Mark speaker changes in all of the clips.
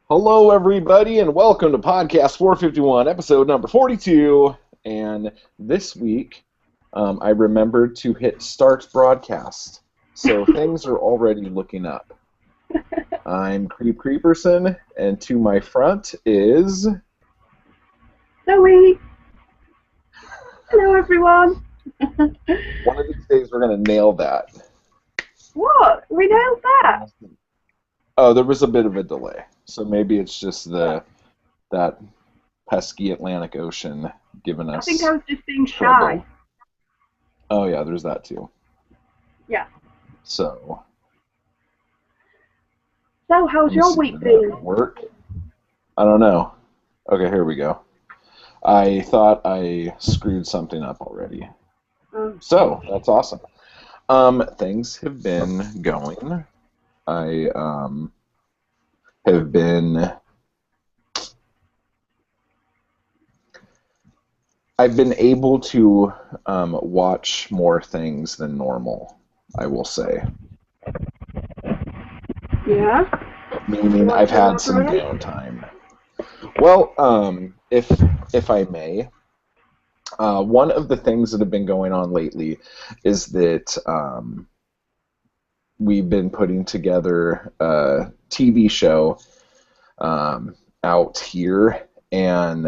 Speaker 1: Hello, everybody, and welcome to Podcast 451, episode number 42. And this week, I remembered to hit start broadcast. So things are already looking up. I'm Creep Creeperson, and to my front is...
Speaker 2: Zoe! Hello, everyone!
Speaker 1: One of these days we're going to nail that.
Speaker 2: What? We nailed that?
Speaker 1: Oh, there was a bit of a delay. So maybe it's just that pesky Atlantic Ocean giving us
Speaker 2: I think I was just being
Speaker 1: trouble.
Speaker 2: shy.
Speaker 1: Oh, yeah, there's that too.
Speaker 2: Yeah.
Speaker 1: So
Speaker 2: how's your week been?
Speaker 1: Work? I don't know. Okay, here we go. I thought I screwed something up already. So, that's awesome. Things have been going. I have been... I've been able to watch more things than normal, I will say.
Speaker 2: Yeah?
Speaker 1: Meaning I've had some downtime. Well, if I may, one of the things that have been going on lately is that we've been putting together a TV show out here, and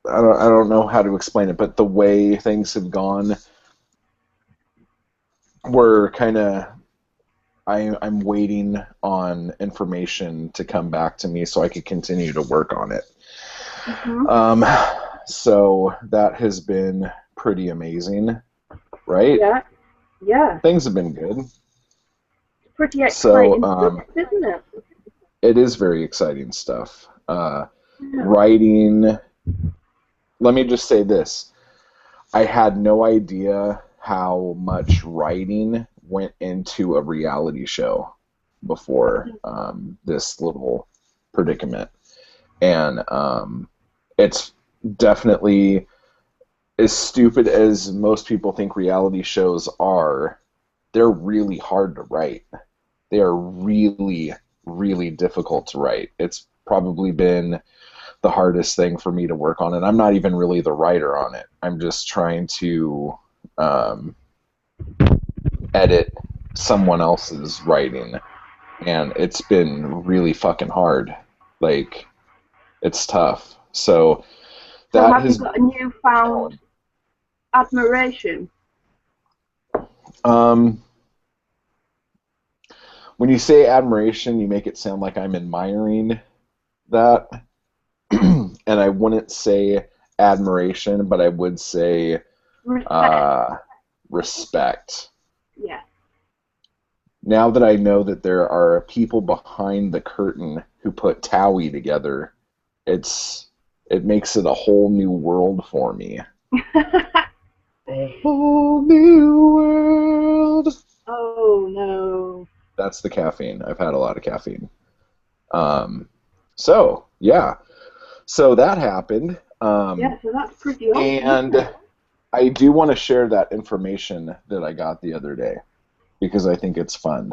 Speaker 1: I don't know how to explain it, but the way things have gone, we're kind of... I'm waiting on information to come back to me so I could continue to work on it.
Speaker 2: Mm-hmm.
Speaker 1: So that has been pretty amazing, right?
Speaker 2: Yeah.
Speaker 1: Things have been good.
Speaker 2: Pretty exciting
Speaker 1: stuff,
Speaker 2: isn't it?
Speaker 1: It is very exciting stuff. Writing, let me just say this. I had no idea how much writing went into a reality show before this little predicament. And it's definitely, as stupid as most people think reality shows are, they're really hard to write. They are really, really difficult to write. It's probably been the hardest thing for me to work on, and I'm not even really the writer on it. I'm just trying to edit someone else's writing, and it's been really fucking hard. Like, it's tough. So that
Speaker 2: have you got a newfound admiration?
Speaker 1: When you say admiration, you make it sound like I'm admiring that. And I wouldn't say admiration, but I would say respect.
Speaker 2: Yeah.
Speaker 1: Now that I know that there are people behind the curtain who put Towie together, it makes it a whole new world for me. A whole new world.
Speaker 2: Oh no.
Speaker 1: That's the caffeine. I've had a lot of caffeine. So yeah. So that happened.
Speaker 2: Yeah, so that's pretty awesome.
Speaker 1: And I do want to share that information that I got the other day because I think it's fun.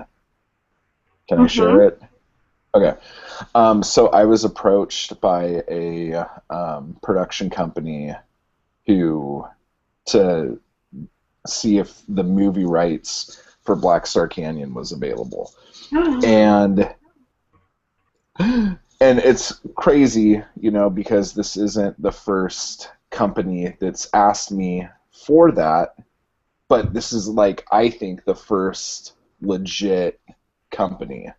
Speaker 1: Can I share it? Okay. So I was approached by a production company to see if the movie rights for Black Star Canyon was available. And it's crazy, because this isn't the first company that's asked me for that, but this is, I think, the first legit company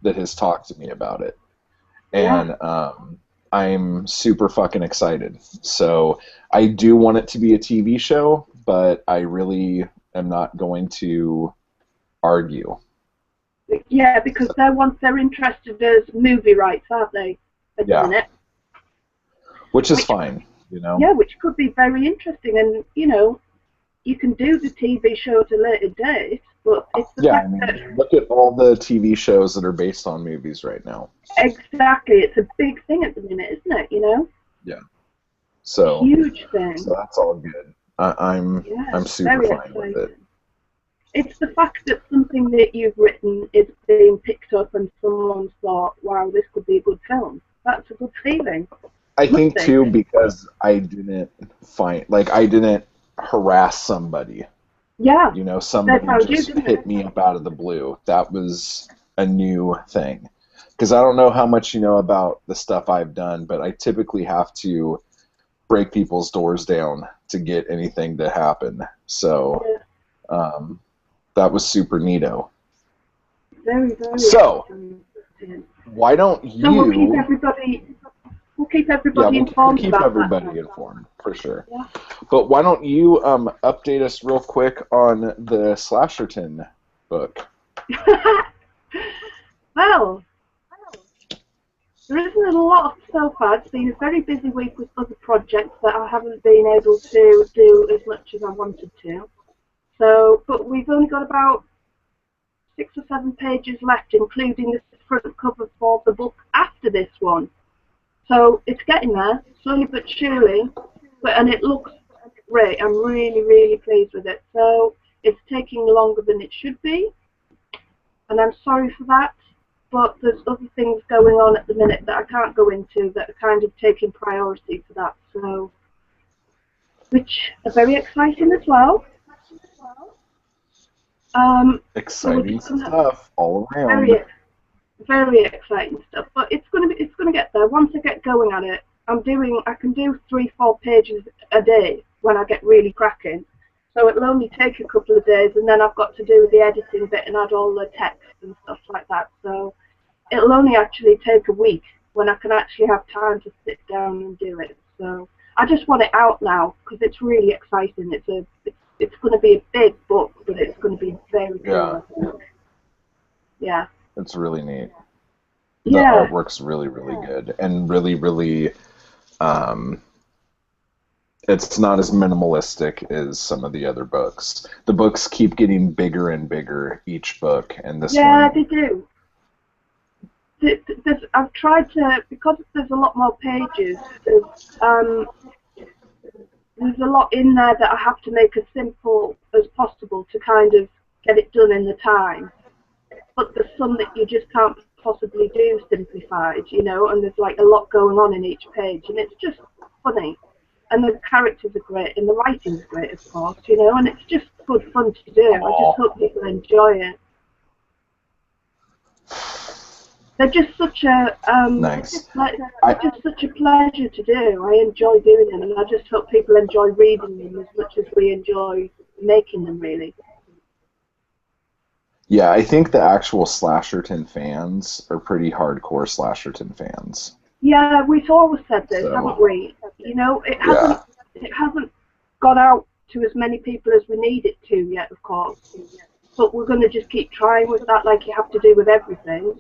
Speaker 1: that has talked to me about it. And I'm super fucking excited. So I do want it to be a TV show, but I really am not going to argue.
Speaker 2: Yeah, because they're interested as movie rights, aren't they? At the minute.
Speaker 1: Which is fine,
Speaker 2: Yeah, which could be very interesting, and you can do the TV show at a later date, but it's the fact that...
Speaker 1: look at all the TV shows that are based on movies right now.
Speaker 2: Exactly, it's a big thing at the minute, isn't it?
Speaker 1: Yeah. So
Speaker 2: huge thing.
Speaker 1: So that's all good. I'm super fine with it.
Speaker 2: it's the fact that something that you've written is being picked up and someone's thought, wow, this could be a good film. That's a good feeling.
Speaker 1: I think too, because I didn't harass somebody.
Speaker 2: Yeah.
Speaker 1: You know, somebody just hit me up out of the blue. That was a new thing. Because I don't know how much you know about the stuff I've done, but I typically have to break people's doors down to get anything to happen. So that was super neato.
Speaker 2: Very, very.
Speaker 1: So why don't you?
Speaker 2: So we'll keep everybody informed.
Speaker 1: Keep everybody informed for sure. Yeah. But why don't you update us real quick on the Slasherton book?
Speaker 2: Well, there isn't a lot so far. It's been a very busy week with other projects that I haven't been able to do as much as I wanted to. So, but we've only got about 6 or 7 pages left, including the front cover for the book after this one. So it's getting there, slowly but surely, and it looks great. I'm really, really pleased with it. So it's taking longer than it should be, and I'm sorry for that, but there's other things going on at the minute that I can't go into that are kind of taking priority for that, so, which are very exciting as well.
Speaker 1: Exciting stuff all around.
Speaker 2: Very exciting stuff, but it's gonna get there. Once I get going at it, I can do 3-4 pages a day when I get really cracking. So it'll only take a couple of days, and then I've got to do the editing bit and add all the text and stuff like that. So it'll only actually take a week when I can actually have time to sit down and do it. So I just want it out now because it's really exciting. It's going to be a big book, but it's going to be very cool. Yeah.
Speaker 1: It's really neat. The artwork's really, really good, and really, really, it's not as minimalistic as some of the other books. The books keep getting bigger and bigger each book, and this one...
Speaker 2: Yeah, they do. I've tried to, because there's a lot more pages, there's a lot in there that I have to make as simple as possible to kind of get it done in the time. But there's some that you just can't possibly do simplified, you know, and there's like a lot going on in each page, and it's just funny. And the characters are great, and the writing's great, of course, you know, and it's just good fun to do. I just hope people enjoy it. They're just such a
Speaker 1: nice.
Speaker 2: Just such a pleasure to do. I enjoy doing them, and I just hope people enjoy reading them as much as we enjoy making them, really.
Speaker 1: Yeah, I think the actual Slasherton fans are pretty hardcore Slasherton fans.
Speaker 2: Yeah, we've always said this, haven't we? You know, it hasn't got out to as many people as we need it to yet, of course. But we're going to just keep trying with that, like you have to do with everything.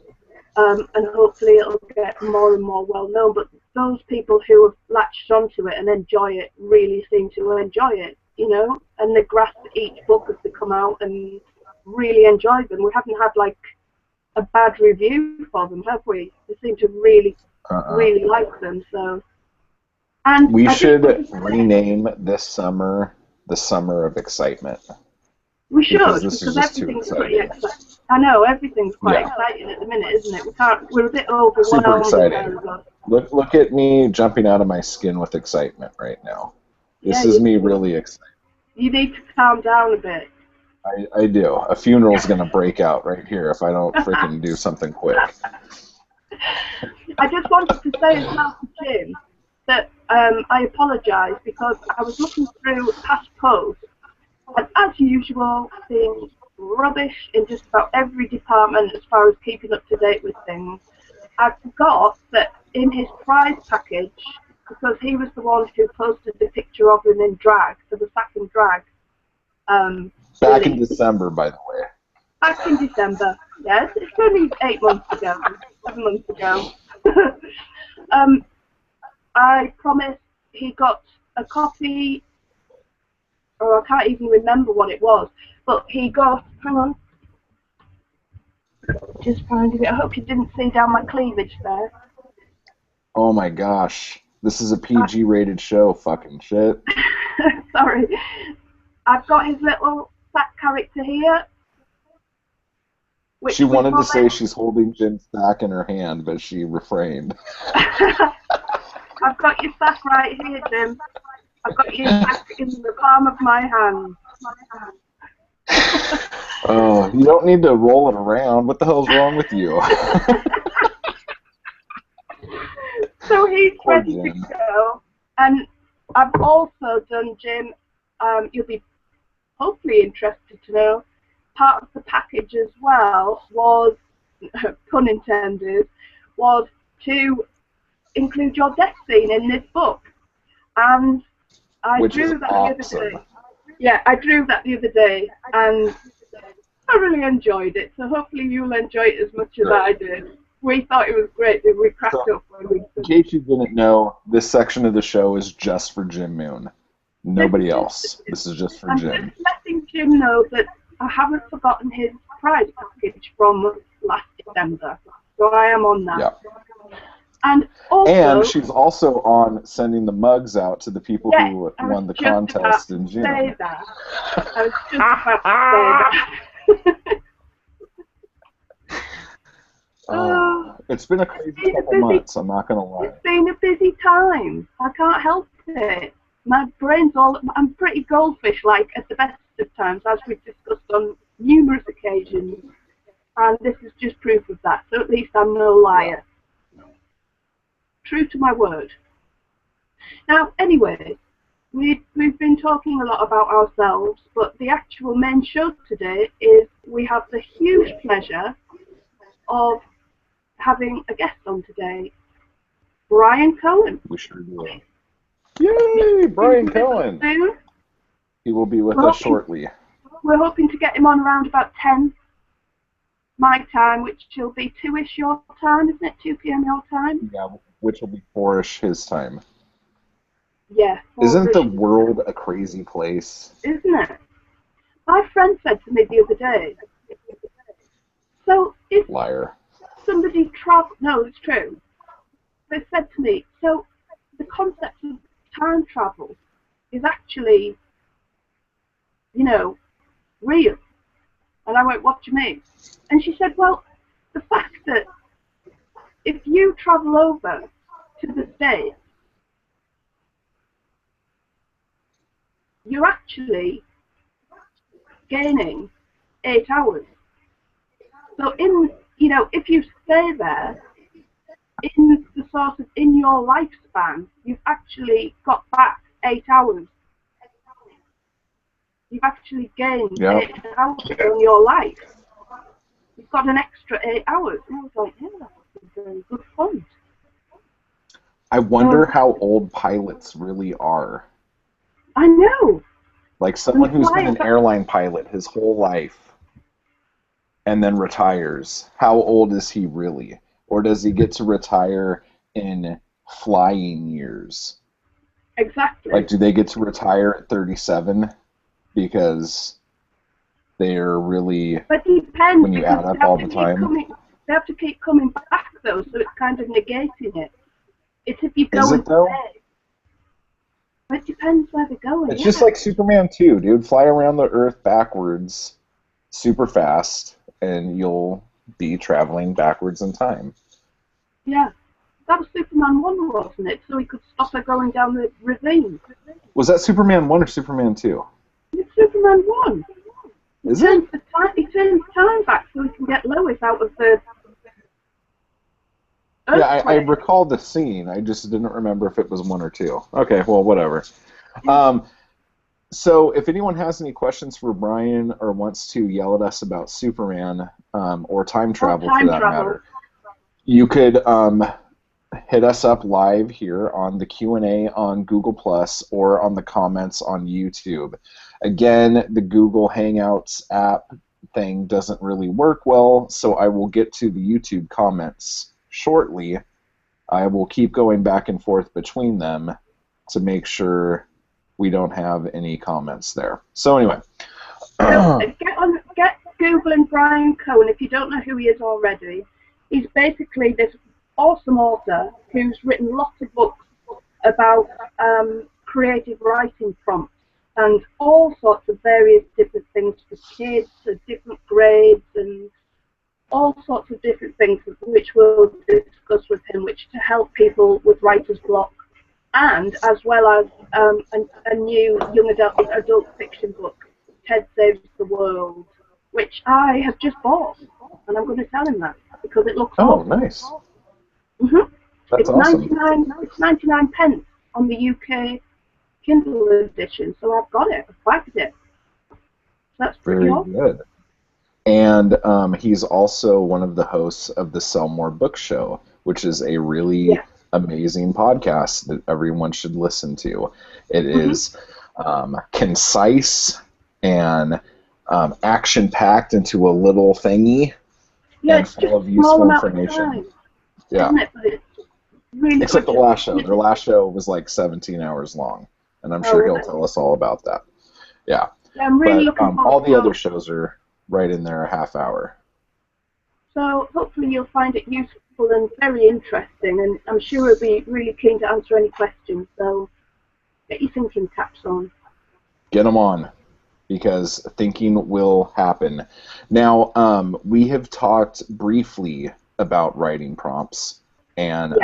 Speaker 2: And hopefully it'll get more and more well known. But those people who have latched onto it and enjoy it really seem to enjoy it, you know, and they grasp each book as they come out and really enjoy them. We haven't had like a bad review for them, have we? They seem to really like them. So, and
Speaker 1: we should rename this summer the Summer of Excitement.
Speaker 2: We should, because everything's pretty exciting. I know, everything's quite exciting at the minute, isn't it? We're a bit overwhelmed.
Speaker 1: Super exciting. Look at me jumping out of my skin with excitement right now. This is me really excited.
Speaker 2: You need to calm down a bit.
Speaker 1: I do. A funeral's going to break out right here if I don't freaking do something quick.
Speaker 2: I just wanted to say as well to Jim that I apologise because I was looking through past posts, and as usual, seeing rubbish in just about every department as far as keeping up to date with things. I forgot that in his prize package, because he was the one who posted the picture of him in drag, for the Sack and Drag.
Speaker 1: Back in December, by the way.
Speaker 2: Back in December, yes. It's only 8 months ago, 7 months ago. I promised he got a copy, or I can't even remember what it was, but he got, hang on, just finding it. I hope you didn't see down my cleavage there.
Speaker 1: Oh my gosh, this is a PG-rated show, fucking shit.
Speaker 2: Sorry. I've got his little Sack character here.
Speaker 1: She wanted to say she's holding Jim's sack in her hand, but she refrained.
Speaker 2: I've got your sack right here, Jim. I've got your sack in the palm of my hand.
Speaker 1: Oh, you don't need to roll it around. What the hell's wrong with you?
Speaker 2: So he's
Speaker 1: Poor
Speaker 2: ready
Speaker 1: Jim.
Speaker 2: to go. And I've also done, Jim, you'll be hopefully interested to know, part of the package as well was, pun intended, was to include your death scene in this book. And I drew that the other day. Yeah, I drew that the other day, and I really enjoyed it. So hopefully you'll enjoy it as much as I did. We thought it was great that we cracked up when we...
Speaker 1: In case you didn't know, this section of the show is just for Jim Moon. Nobody else. This is just for Jim.
Speaker 2: I'm just letting Jim know that I haven't forgotten his prize package from last December. So I am on that.
Speaker 1: Yeah.
Speaker 2: And
Speaker 1: she's also on sending the mugs out to the people who won the contest in June.
Speaker 2: I was just about to say that.
Speaker 1: It's been a crazy couple months, I'm not going to lie.
Speaker 2: It's been a busy time. I can't help it. My brain's I'm pretty goldfish-like at the best of times, as we've discussed on numerous occasions. And this is just proof of that. So at least I'm no liar. True to my word. Now, anyway, we've been talking a lot about ourselves, but the actual main show today is we have the huge pleasure of having a guest on today, Bryan Cohen.
Speaker 1: We sure do. Yay, Bryan Cohen! He will be with us shortly.
Speaker 2: We're hoping to get him on around about 10 my time, which will be 2-ish your time, isn't it? 2 p.m. your time?
Speaker 1: Yeah, which will be 4-ish his time.
Speaker 2: Yeah.
Speaker 1: Isn't the world a crazy place?
Speaker 2: Isn't it? My friend said to me the other day, so if
Speaker 1: Liar.
Speaker 2: somebody travel, no, it's true. They said to me, so the concept of time travel is actually, real. And I went, what do you mean? And she said, well, the fact that if you travel over to the States, you're actually gaining 8 hours. So if you stay there, in your lifespan, you've actually got back 8 hours. You've actually gained 8 hours in your life. You've got an extra 8 hours. And I was like, yeah, that's a very good point.
Speaker 1: I wonder how old pilots really are.
Speaker 2: I know.
Speaker 1: Like someone who's been an airline pilot his whole life and then retires. How old is he really? Or does he get to retire in flying years?
Speaker 2: Exactly.
Speaker 1: Like, do they get to retire at 37? Because they're really,
Speaker 2: but it depends,
Speaker 1: when you add up all the time.
Speaker 2: They have to keep coming back, though, so it's kind of negating it. It's if you go
Speaker 1: Is it, though?
Speaker 2: But it depends where they're going.
Speaker 1: It's just like Superman 2, dude. Fly around the Earth backwards super fast, and you'll be traveling backwards in time.
Speaker 2: Yeah. That was Superman 1, wasn't it? So he could stop her going down the ravine.
Speaker 1: Was that Superman 1 or Superman 2?
Speaker 2: It's Superman 1.
Speaker 1: Is it?
Speaker 2: He turns time back so he can get Lois out of the...
Speaker 1: Yeah, I recall the scene. I just didn't remember if it was 1 or 2. Okay, well, whatever. So if anyone has any questions for Bryan or wants to yell at us about Superman or time travel for that matter, you could hit us up live here on the Q&A on Google Plus or on the comments on YouTube. Again, the Google Hangouts app thing doesn't really work well, so I will get to the YouTube comments shortly. I will keep going back and forth between them to make sure we don't have any comments there. So anyway.
Speaker 2: Get Googling Bryan Cohen if you don't know who he is already. He's basically this awesome author who's written lots of books about creative writing prompts and all sorts of various different things for kids, different grades, and all sorts of different things which we'll discuss with him, which to help people with writer's block, and as well as a new young adult fiction book, Ted Saves the World, which I have just bought, and I'm going to tell him that because it looks awesome.
Speaker 1: Nice.
Speaker 2: Mm-hmm.
Speaker 1: That's awesome.
Speaker 2: 99 pence on the UK Kindle edition, so I've got it. I've backed it. That's pretty awesome.
Speaker 1: Very good. And he's also one of the hosts of the Sell More Book Show, which is a really amazing podcast that everyone should listen to. It is concise and action-packed into a little thingy and full of useful information. Yeah.
Speaker 2: Really
Speaker 1: except the last show. Their last show was like 17 hours long, and I'm sure he'll tell us all about that. Yeah.
Speaker 2: I'm really looking forward
Speaker 1: all the other shows are right in there a half hour.
Speaker 2: So hopefully you'll find it useful and very interesting, and I'm sure he'll be really keen to answer any questions, so get your thinking caps on.
Speaker 1: Get them on, because thinking will happen. Now, we have talked briefly about writing prompts, and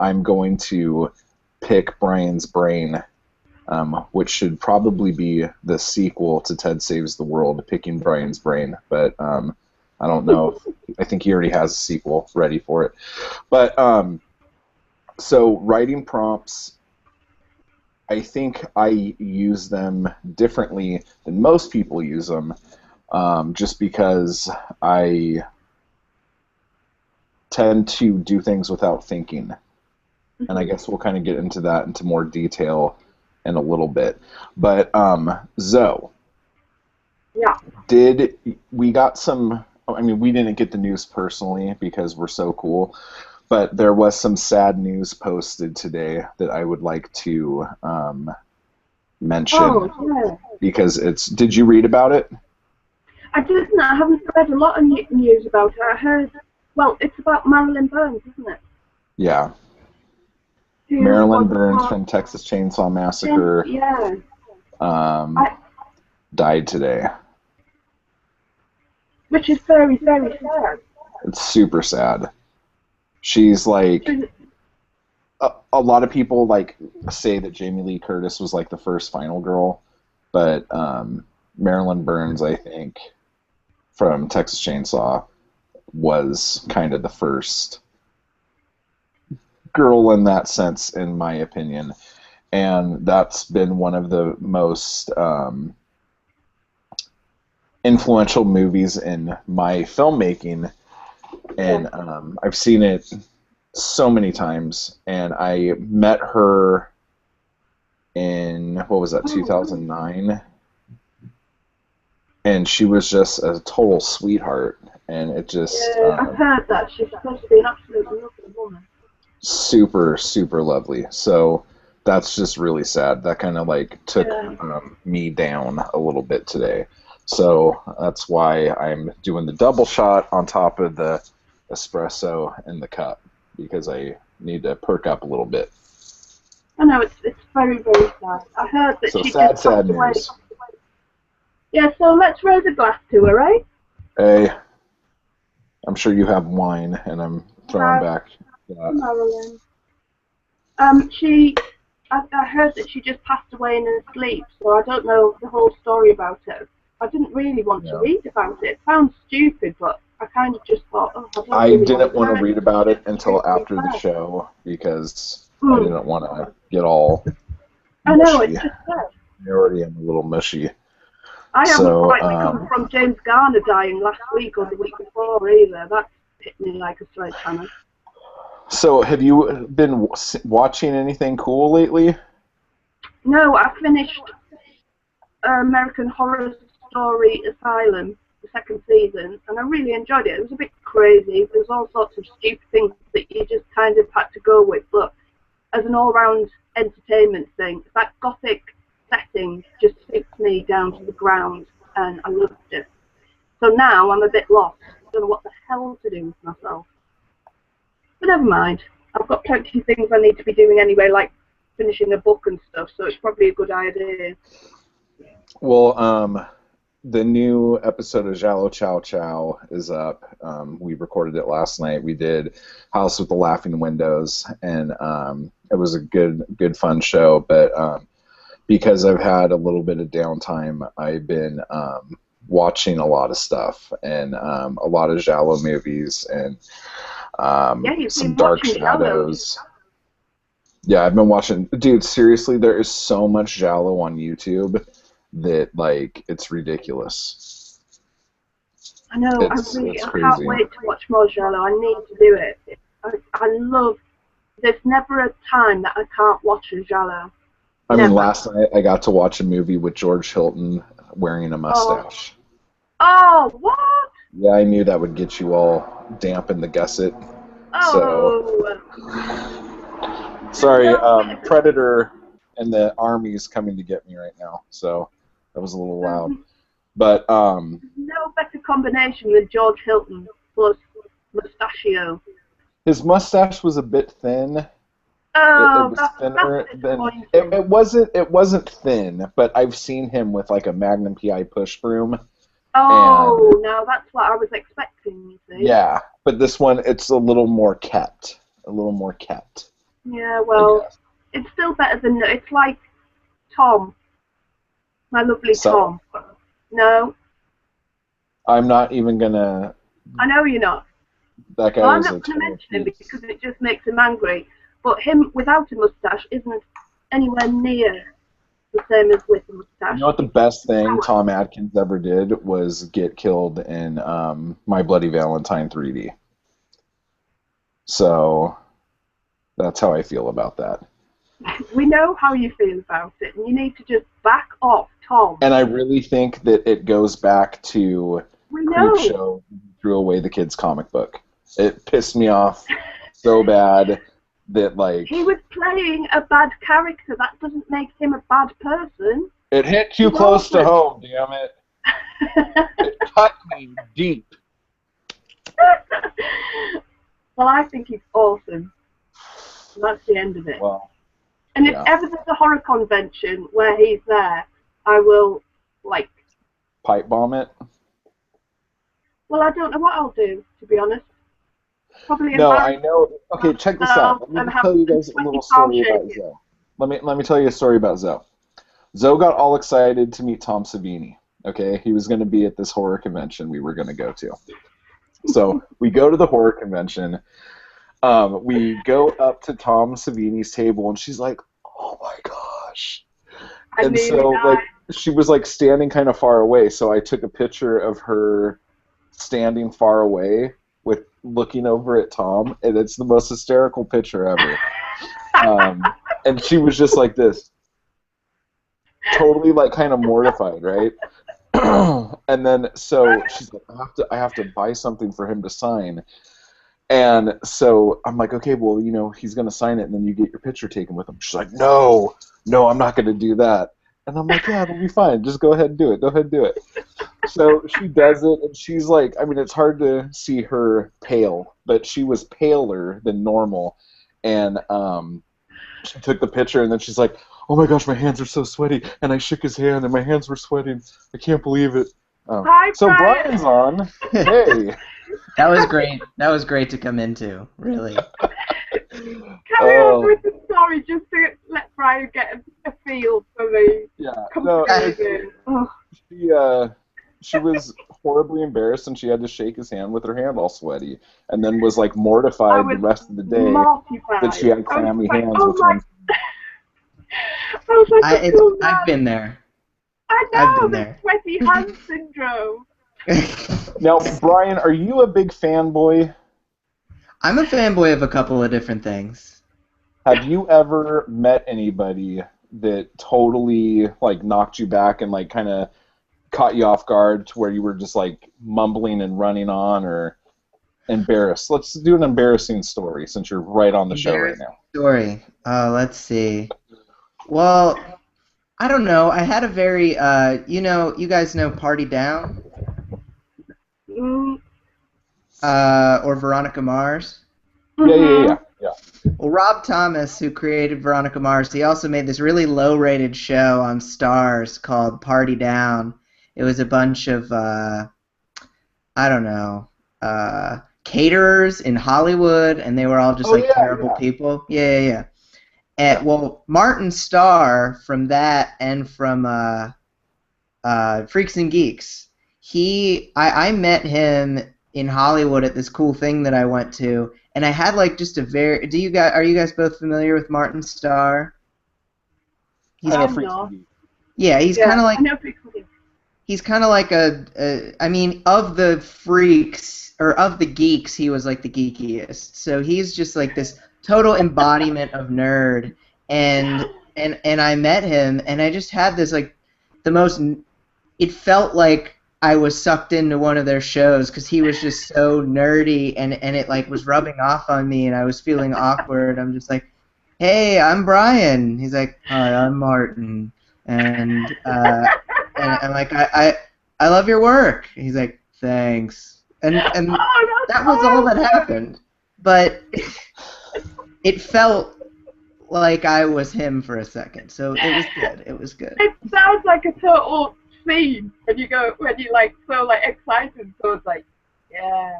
Speaker 1: I'm going to pick Bryan's brain, which should probably be the sequel to Ted Saves the World, Picking Bryan's Brain, but I don't know. I think he already has a sequel ready for it. But so writing prompts, I think I use them differently than most people use them, just because I tend to do things without thinking. And I guess we'll kind of get into that into more detail in a little bit. But Zoe, we got some, I mean, we didn't get the news personally because we're so cool, but there was some sad news posted today that I would like to mention because did you read about it?
Speaker 2: I didn't. I haven't read a lot of news about it. I heard, well, it's about Marilyn Burns, isn't it?
Speaker 1: Yeah. Marilyn Burns from Texas Chainsaw Massacre died today.
Speaker 2: Which is very, very sad.
Speaker 1: It's super sad. She's like, a lot of people like say that Jamie Lee Curtis was like the first Final Girl, but Marilyn Burns, I think, from Texas Chainsaw, was kind of the first girl in that sense, in my opinion, and that's been one of the most influential movies in my filmmaking, and I've seen it so many times, and I met her in, what was that, 2009, and she was just a total sweetheart, and it just...
Speaker 2: I've heard that. She's supposed to be an absolutely lovely woman.
Speaker 1: Super, super lovely. So that's just really sad. That kind of like took me down a little bit today. So that's why I'm doing the double shot on top of the espresso in the cup, because I need to perk up a little bit.
Speaker 2: I know, it's very, very sad. I heard that she
Speaker 1: sad,
Speaker 2: just
Speaker 1: sad
Speaker 2: passed away.
Speaker 1: news.
Speaker 2: Yeah, so let's raise a glass to her, right?
Speaker 1: Hey, I'm sure you have wine, and I'm throwing back.
Speaker 2: Marilyn. I heard that she just passed away in her sleep, so I don't know the whole story about it. I didn't really want to read about it. It sounds stupid, but I kind of just thought,
Speaker 1: I didn't want to read about it until after the show, because I didn't want to get all mushy.
Speaker 2: I know, it's just sad.
Speaker 1: I already am a little mushy.
Speaker 2: I haven't quite recovered from James Garner dying last week or the week before either. That hit me like a sledgehammer.
Speaker 1: So, have you been watching anything cool lately?
Speaker 2: No, I finished American Horror Story Asylum, the second season, and I really enjoyed it. It was a bit crazy. There was all sorts of stupid things that you just kind of had to go with, but as an all-round entertainment thing, that gothic setting just suits me down to the ground, and I loved it. So now I'm a bit lost. I don't know what the hell to do with myself. But never mind. I've got plenty of things I need to be doing anyway, like finishing a book and stuff, so it's probably a good idea.
Speaker 1: Well, the new episode of Jalo Chow Chow is up. We recorded it last night. We did House with the Laughing Windows, and it was a good fun show. But because I've had a little bit of downtime, I've been watching a lot of stuff and a lot of Jalo movies and
Speaker 2: Yeah, you've
Speaker 1: some
Speaker 2: been
Speaker 1: Dark
Speaker 2: watching Shallow.
Speaker 1: Shadows. Yeah, I've been watching. Dude, seriously, there is so much Jalo on YouTube that like it's ridiculous.
Speaker 2: I know.
Speaker 1: It's
Speaker 2: I can't
Speaker 1: crazy.
Speaker 2: wait to watch more Shallow. I need to do it. I love. There's never a time that I can't watch a Shallow.
Speaker 1: I mean,
Speaker 2: Never.
Speaker 1: last night I got to watch a movie with George Hilton wearing a
Speaker 2: Oh.
Speaker 1: mustache.
Speaker 2: Oh, what?
Speaker 1: Yeah, I knew that would get you all damp in the gusset. So,
Speaker 2: Oh. There's
Speaker 1: sorry,
Speaker 2: no better,
Speaker 1: Predator and the Army's coming to get me right now. So, that was a little
Speaker 2: there's
Speaker 1: loud. But,
Speaker 2: no better combination with George Hilton plus Mustachio.
Speaker 1: his mustache was a bit thin. It
Speaker 2: Oh,
Speaker 1: was
Speaker 2: that's
Speaker 1: thinner than
Speaker 2: disappointing.
Speaker 1: it wasn't thin, but I've seen him with like a Magnum PI push broom, and
Speaker 2: Oh, now that's what I was expecting, you see.
Speaker 1: yeah, but this one it's a little more kept,
Speaker 2: Yeah,
Speaker 1: I
Speaker 2: well,
Speaker 1: guess.
Speaker 2: it's still better than, it's like Tom, my lovely
Speaker 1: So
Speaker 2: Tom. No,
Speaker 1: I'm not even gonna.
Speaker 2: I know you're not.
Speaker 1: That
Speaker 2: Well,
Speaker 1: guy
Speaker 2: I'm
Speaker 1: is
Speaker 2: not
Speaker 1: a
Speaker 2: going to
Speaker 1: total
Speaker 2: mention him
Speaker 1: piece.
Speaker 2: because it just makes him angry. But him without a moustache isn't anywhere near the same as with a
Speaker 1: You
Speaker 2: moustache.
Speaker 1: know what the best thing
Speaker 2: Power.
Speaker 1: Tom Atkins ever did was get killed in My Bloody Valentine 3D. So that's how I feel about that.
Speaker 2: We know how you feel about it, and you need to just back off, Tom.
Speaker 1: And I really think that it goes back to
Speaker 2: We know.
Speaker 1: Creepshow threw away the kid's comic book. It pissed me off so bad that like
Speaker 2: He was playing a bad character. That doesn't make him a bad person.
Speaker 1: it hit too
Speaker 2: He's
Speaker 1: close to
Speaker 2: awesome.
Speaker 1: home, damn it. It cut me deep.
Speaker 2: Well, I think he's awesome. And that's the end of it.
Speaker 1: Well,
Speaker 2: And if
Speaker 1: yeah.
Speaker 2: ever there's a horror convention where he's there, I will, like,
Speaker 1: Pipe bomb it.
Speaker 2: well, I don't know what I'll do, to be honest. Probably
Speaker 1: No, I
Speaker 2: embarrass
Speaker 1: know. Okay, check this out.
Speaker 2: myself
Speaker 1: Let me
Speaker 2: and
Speaker 1: just
Speaker 2: have
Speaker 1: tell you guys a
Speaker 2: sweaty
Speaker 1: little
Speaker 2: palm
Speaker 1: story about
Speaker 2: shaking.
Speaker 1: Zoe. Let me tell you a story about Zoe. Zoe got all excited to meet Tom Savini. Okay, he was going to be at this horror convention we were going to go to. So we go to the horror convention. We go up to Tom Savini's table, and she's like, "Oh my gosh!"
Speaker 2: I
Speaker 1: And
Speaker 2: nearly
Speaker 1: so
Speaker 2: died.
Speaker 1: like she was like standing kind of far away. So I took a picture of her standing far away with looking over at Tom, and it's the most hysterical picture ever. And she was just like this, totally like kind of mortified, right? And then so she's like, I have to buy something for him to sign. And so I'm like, okay, well, he's gonna sign it, and then you get your picture taken with him. She's like, no, no, I'm not gonna do that. And I'm like, yeah, it'll be fine. Just go ahead and do it. Go ahead and do it. So she does it, and she's like, I mean, it's hard to see her pale, but she was paler than normal. And she took the picture, and then she's like, oh my gosh, my hands are so sweaty. And I shook his hand, and my hands were sweating. I can't believe it.
Speaker 2: Hi,
Speaker 1: So
Speaker 2: Brian.
Speaker 1: Brian's on. Hey.
Speaker 3: That was great. That was great to come into, really.
Speaker 2: Carry on with the story just to let Brian get a feel for me.
Speaker 1: Yeah.
Speaker 2: Come
Speaker 1: No,
Speaker 2: to again. Oh.
Speaker 1: she was horribly embarrassed, and she had to shake his hand with her hand all sweaty, and then was like
Speaker 2: I
Speaker 1: mortified the
Speaker 2: was
Speaker 1: rest of the day
Speaker 2: mortified.
Speaker 1: that she had
Speaker 2: I was
Speaker 1: clammy
Speaker 2: like,
Speaker 1: hands
Speaker 2: oh
Speaker 1: with
Speaker 2: my,
Speaker 1: one.
Speaker 2: I was like, a cool man.
Speaker 3: I've been there.
Speaker 2: I
Speaker 3: I've
Speaker 2: know,
Speaker 3: been
Speaker 2: the
Speaker 3: there.
Speaker 2: sweaty hand syndrome.
Speaker 1: Now, Brian, are you a big fanboy?
Speaker 3: I'm a fanboy of a couple of different things.
Speaker 1: Have you ever met anybody that totally like knocked you back and like kind of caught you off guard to where you were just like mumbling and running on, or embarrassed? Let's do an embarrassing story since you're right on the show right now.
Speaker 3: Story. Let's see. Well, I don't know. I had a very, you guys know Party Down?
Speaker 2: Mm,
Speaker 3: Or Veronica Mars?
Speaker 1: Yeah.
Speaker 3: Well, Rob Thomas, who created Veronica Mars, he also made this really low-rated show on Stars called Party Down. It was a bunch of I don't know, caterers in Hollywood, and they were all just
Speaker 1: Oh
Speaker 3: like
Speaker 1: yeah,
Speaker 3: terrible
Speaker 1: yeah.
Speaker 3: people. Yeah, yeah, yeah.
Speaker 1: Yeah.
Speaker 3: Well, Martin Starr from that and from Freaks and Geeks, I met him in Hollywood at this cool thing that I went to, and I had like just a very. Are you guys both familiar with Martin Starr? He's
Speaker 1: I know
Speaker 2: I'm
Speaker 1: Freaks and
Speaker 2: not.
Speaker 1: Geeks.
Speaker 3: Yeah, he's kind
Speaker 2: Yeah,
Speaker 3: of like
Speaker 2: I know people.
Speaker 3: he's kind of like I mean, of the freaks or of the geeks, he was like the geekiest. So he's just like this total embodiment of nerd. And I met him, and I just had this like the most. It felt like I was sucked into one of their shows because he was just so nerdy, and it like was rubbing off on me, and I was feeling awkward. I'm just like, hey, I'm Brian. He's like, hi, I'm Martin, and I'm like, I love your work. He's like, thanks. And
Speaker 2: Oh,
Speaker 3: that
Speaker 2: that's
Speaker 3: was all that
Speaker 2: awesome.
Speaker 3: happened. But it felt like I was him for a second. So it was good. It was good.
Speaker 2: It sounds like a total scene when you like so like excited. So it's like, yeah,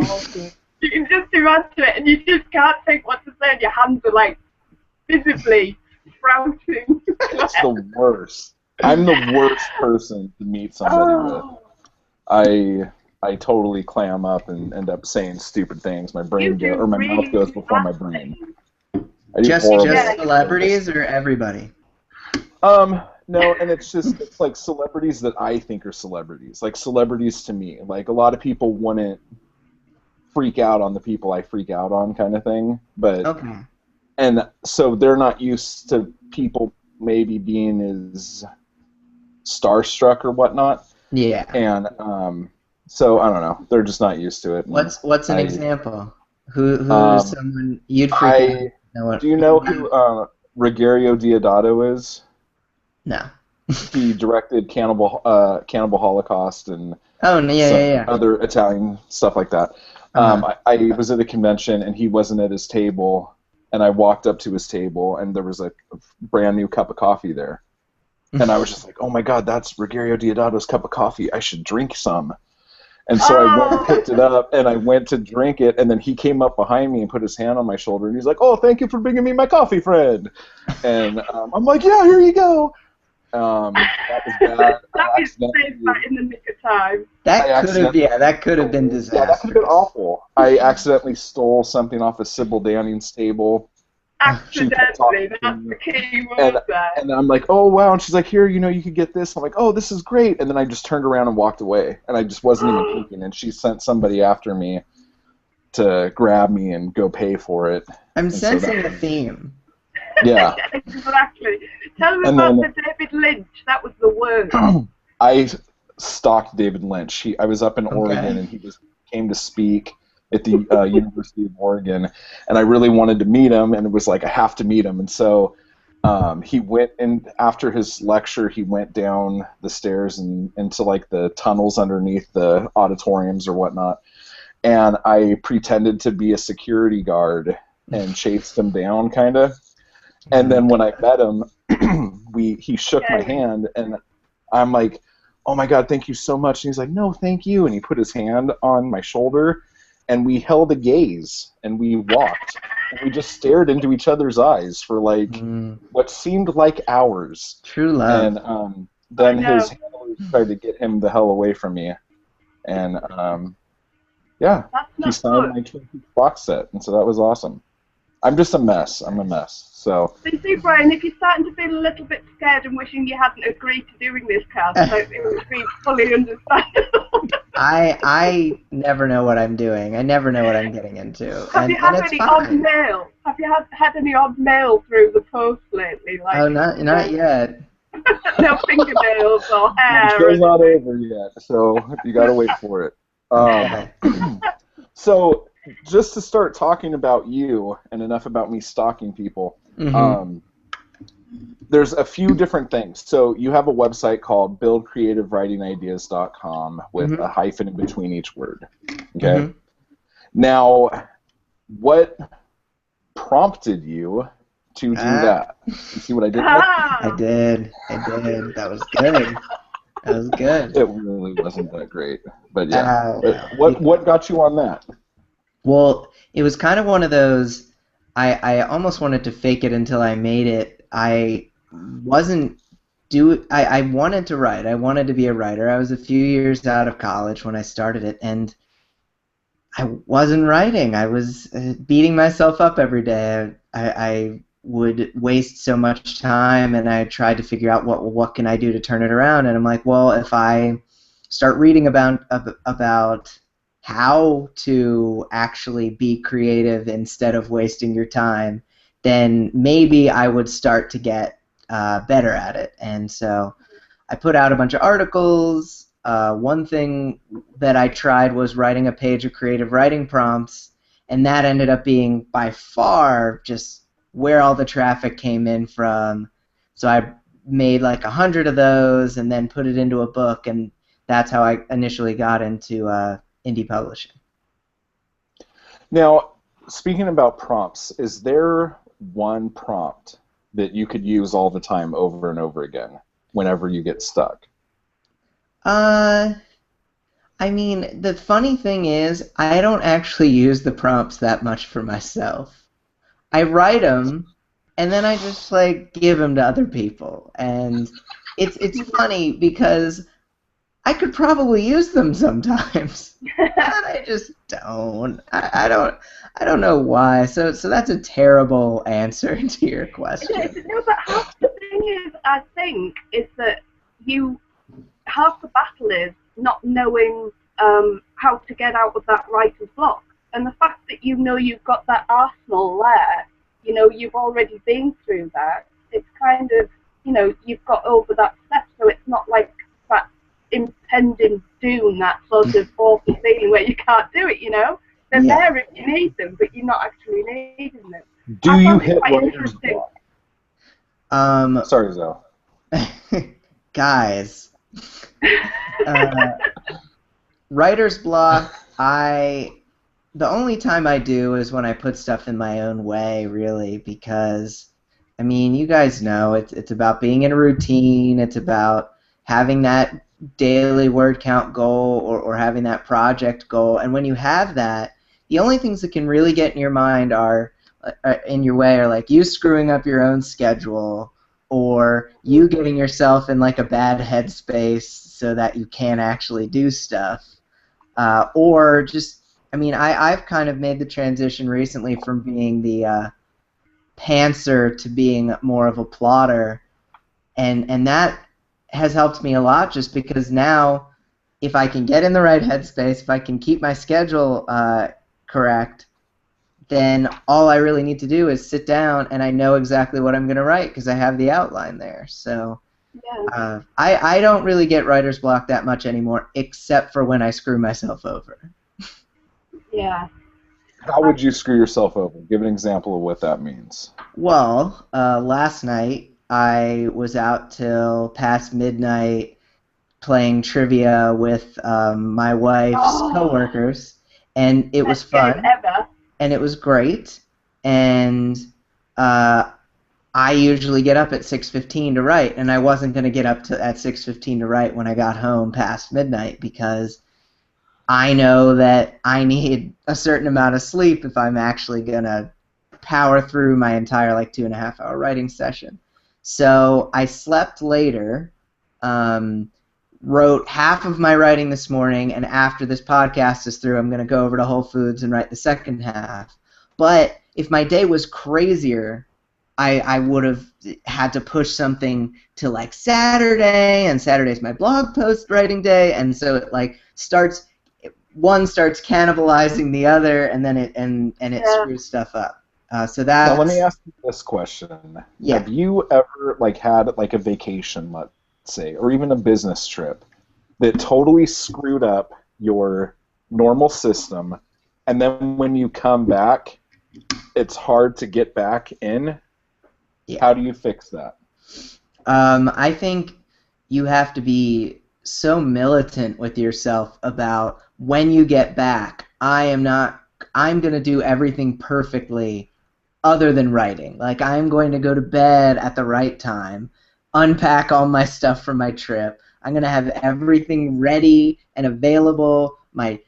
Speaker 2: all good. You can just imagine it, and you just can't think what to say, and your hands are like visibly sprouting.
Speaker 1: It's the worst. I'm the worst person to meet somebody with.
Speaker 2: Oh,
Speaker 1: I totally clam up and end up saying stupid things. My
Speaker 2: you
Speaker 1: brain
Speaker 2: do
Speaker 1: or my mouth goes
Speaker 2: really
Speaker 1: before my
Speaker 2: bad
Speaker 1: brain.
Speaker 2: things.
Speaker 1: I do
Speaker 3: Just
Speaker 1: horrible.
Speaker 2: Yeah.
Speaker 3: celebrities or everybody?
Speaker 1: No, and it's like celebrities that I think are celebrities. Like celebrities to me. Like a lot of people wouldn't freak out on the people I freak out on kind of thing. But
Speaker 3: Okay.
Speaker 1: and so they're not used to people maybe being as starstruck or whatnot.
Speaker 3: Yeah.
Speaker 1: And so I don't know. They're just not used to it. And
Speaker 3: What's an
Speaker 1: I,
Speaker 3: example? Who's
Speaker 1: um,
Speaker 3: someone you'd freak out?
Speaker 1: I do you know who Rogerio Deodato is?
Speaker 3: No.
Speaker 1: He directed Cannibal Holocaust and
Speaker 3: Oh, no, yeah,
Speaker 1: some
Speaker 3: yeah, yeah.
Speaker 1: other Italian stuff like that.
Speaker 3: Uh-huh.
Speaker 1: I was at a convention and he wasn't at his table, and I walked up to his table and there was a brand new cup of coffee there, and I was just like, oh my god, that's Rogerio Deodato's cup of coffee. I should drink some. And so I went and picked it up, and I went to drink it, and then he came up behind me and put his hand on my shoulder, and he's like, "Oh, thank you for bringing me my coffee, friend." And I'm like, "Yeah, here you go." That was bad.
Speaker 2: That is saved that in the nick of time.
Speaker 3: That could have been
Speaker 1: Yeah, that could have been
Speaker 3: disastrous.
Speaker 1: awful. I accidentally stole something off of Sybil Danning's table. She kept talking
Speaker 2: Accidentally,
Speaker 1: to
Speaker 2: that's
Speaker 1: me.
Speaker 2: the key word there.
Speaker 1: And I'm like, oh, wow. And she's like, here, you could get this. I'm like, oh, this is great. And then I just turned around and walked away. And I just wasn't even thinking. And she sent somebody after me to grab me and go pay for it.
Speaker 3: I'm
Speaker 1: And so
Speaker 3: sensing
Speaker 1: that-
Speaker 3: a theme.
Speaker 1: Yeah.
Speaker 2: Exactly. Tell me
Speaker 1: And
Speaker 2: about
Speaker 1: then-
Speaker 2: the David Lynch. That was the word.
Speaker 1: I stalked David Lynch. I was up in Oregon, and he came to speak at the University of Oregon, and I really wanted to meet him, and it was like I have to meet him. And so he went, and after his lecture, he went down the stairs and into like the tunnels underneath the auditoriums or whatnot, and I pretended to be a security guard and chased him down, kind of. And then when I met him, he shook my hand, and I'm like, oh my god, thank you so much. And he's like, no, thank you. And he put his hand on my shoulder, and we held a gaze, and we walked. And we just stared into each other's eyes for like what seemed like hours.
Speaker 3: True love.
Speaker 1: And then his handlers tried to get him the hell away from me. And yeah, he signed my Twin Peaks box set, and so that was awesome. I'm just a mess. I'm a mess. So
Speaker 2: you see, Brian, if you're starting to feel a little bit scared and wishing you hadn't agreed to doing this cast, it would be fully understandable.
Speaker 3: I never know what I'm doing. I never know what I'm getting into.
Speaker 2: Have you had any odd mail? Have you had any odd mail through the post lately? Like,
Speaker 3: oh, not yet.
Speaker 2: No fingernails or hair.
Speaker 1: The show's not over yet, so you gotta wait for it.
Speaker 3: Okay.
Speaker 1: So just to start talking about you and enough about me stalking people, there's a few different things. So you have a website called buildcreativewritingideas.com with a hyphen in between each word. Okay. Now, what prompted you to do that. You see what I did there?
Speaker 3: I did. That was good. That was good.
Speaker 1: It really wasn't that great, but yeah.
Speaker 3: Well,
Speaker 1: What got you on that?
Speaker 3: Well, it was kind of one of those. I almost wanted to fake it until I made it. I wasn't I wanted to write. I wanted to be a writer. I was a few years out of college when I started it, and I wasn't writing. I was beating myself up every day. I would waste so much time, and I tried to figure out what can I do to turn it around. And I'm like, well, if I start reading about how to actually be creative instead of wasting your time, then maybe I would start to get better at it. And so I put out a bunch of articles. One thing that I tried was writing a page of creative writing prompts, and that ended up being by far just where all the traffic came in from. So I made like 100 of those and then put it into a book, and that's how I initially got into indie publishing.
Speaker 1: Now, speaking about prompts, is there one prompt that you could use all the time over and over again whenever you get stuck?
Speaker 3: I mean, the funny thing is, I don't actually use the prompts that much for myself. I write them, and then I just like give them to other people, and it's funny because I could probably use them sometimes, and I just don't. I don't know why. So that's a terrible answer to your question.
Speaker 2: No, but half the thing is, I think, is that half the battle is not knowing how to get out of that writer's block. And the fact that you know you've got that arsenal there, you know, you've already been through that, it's kind of, you know, you've got over that step, so it's not like that impending doom, that sort of awful feeling where you can't do it, you know? They're there if you need them, but you're not actually needing them.
Speaker 1: Do you hit writer's block? Sorry, Zoe.
Speaker 3: Guys. Writer's block, the only time I do is when I put stuff in my own way, really, because, I mean, you guys know, it's about being in a routine, it's about having that daily word count goal or having that project goal, and when you have that, the only things that can really get in your mind are in your way are like you screwing up your own schedule, or you getting yourself in like a bad headspace so that you can't actually do stuff, or just, I mean, I've kind of made the transition recently from being the pantser to being more of a plotter, and that has helped me a lot just because now if I can get in the right headspace, if I can keep my schedule correct, then all I really need to do is sit down and I know exactly what I'm going to write because I have the outline there. So I don't really get writer's block that much anymore, except for when I screw myself over.
Speaker 2: Yeah.
Speaker 1: How would you screw yourself over? Give an example of what that means.
Speaker 3: Well, last night I was out till past midnight playing trivia with my wife's coworkers, and it was fun. And it was great, and I usually get up at 6:15 to write, and I wasn't going to get up at 6:15 to write when I got home past midnight because I know that I need a certain amount of sleep if I'm actually going to power through my entire like 2.5-hour writing session. So I slept later, wrote half of my writing this morning, and after this podcast is through, I'm going to go over to Whole Foods and write the second half. But if my day was crazier, I would have had to push something to like Saturday, and Saturday's my blog post writing day, and so it like one starts cannibalizing the other, and then it screws stuff up. So that's.
Speaker 1: Now let me ask you this question: Have you ever like had like a vacation, let's say, or even a business trip that totally screwed up your normal system, and then when you come back, it's hard to get back in?
Speaker 3: Yeah.
Speaker 1: How do you fix that?
Speaker 3: I think you have to be so militant with yourself about when you get back. I'm going to do everything perfectly other than writing. Like, I'm going to go to bed at the right time, unpack all my stuff from my trip. I'm going to have everything ready and available. My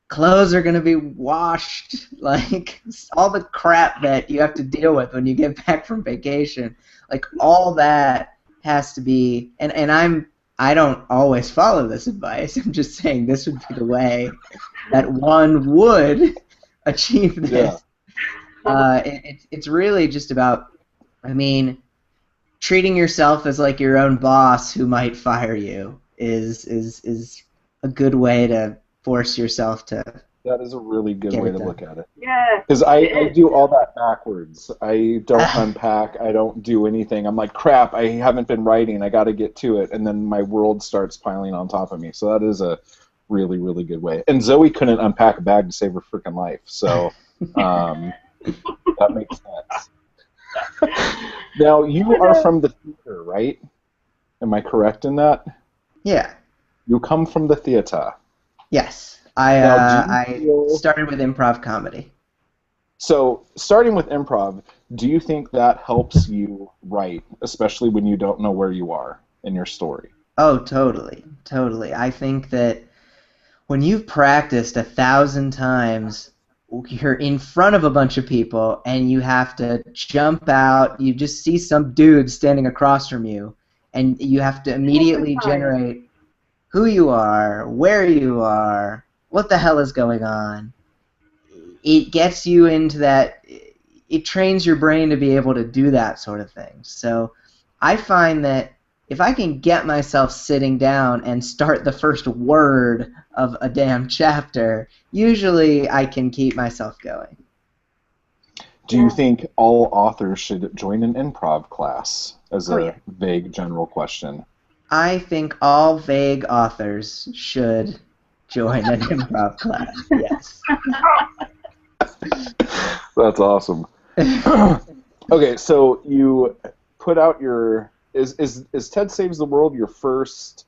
Speaker 3: clothes are going to be washed. Like, all the crap that you have to deal with when you get back from vacation. Like, all that has to be, and I don't always follow this advice. I'm just saying this would be the way that one would achieve this. It's really just about, I mean, treating yourself as like your own boss who might fire you is a good way to force yourself to
Speaker 1: That is a really good
Speaker 3: get
Speaker 1: way
Speaker 3: it
Speaker 1: to
Speaker 3: done.
Speaker 1: look at it.
Speaker 2: Yeah.
Speaker 1: Because
Speaker 2: it
Speaker 1: I
Speaker 2: is.
Speaker 1: do all that backwards. I don't unpack. I don't do anything. I'm like, crap, I haven't been writing. I got to get to it. And then my world starts piling on top of me. So that is a really, really good way. And Zoe couldn't unpack a bag to save her freaking life. So that makes sense. Now, you are from the theater, right? Am I correct in that?
Speaker 3: Yeah.
Speaker 1: You come from the theater.
Speaker 3: Yes.
Speaker 1: Now, do you
Speaker 3: I
Speaker 1: feel...
Speaker 3: started with improv comedy.
Speaker 1: So, starting with improv, do you think that helps you write, especially when you don't know where you are in your story?
Speaker 3: Oh, totally. Totally. I think that when you've practiced 1,000 times, you're in front of a bunch of people and you have to jump out. You just see some dude standing across from you, and you have to immediately generate who you are, where you are, what the hell is going on. It gets you into that. It trains your brain to be able to do that sort of thing. So I find that if I can get myself sitting down and start the first word of a damn chapter, usually I can keep myself going.
Speaker 1: Do you think all authors should join an improv class, as a vague general question?
Speaker 3: I think all vague authors should join an improv class, yes.
Speaker 1: That's awesome. Okay, so you put out your... Is Ted Saves the World your first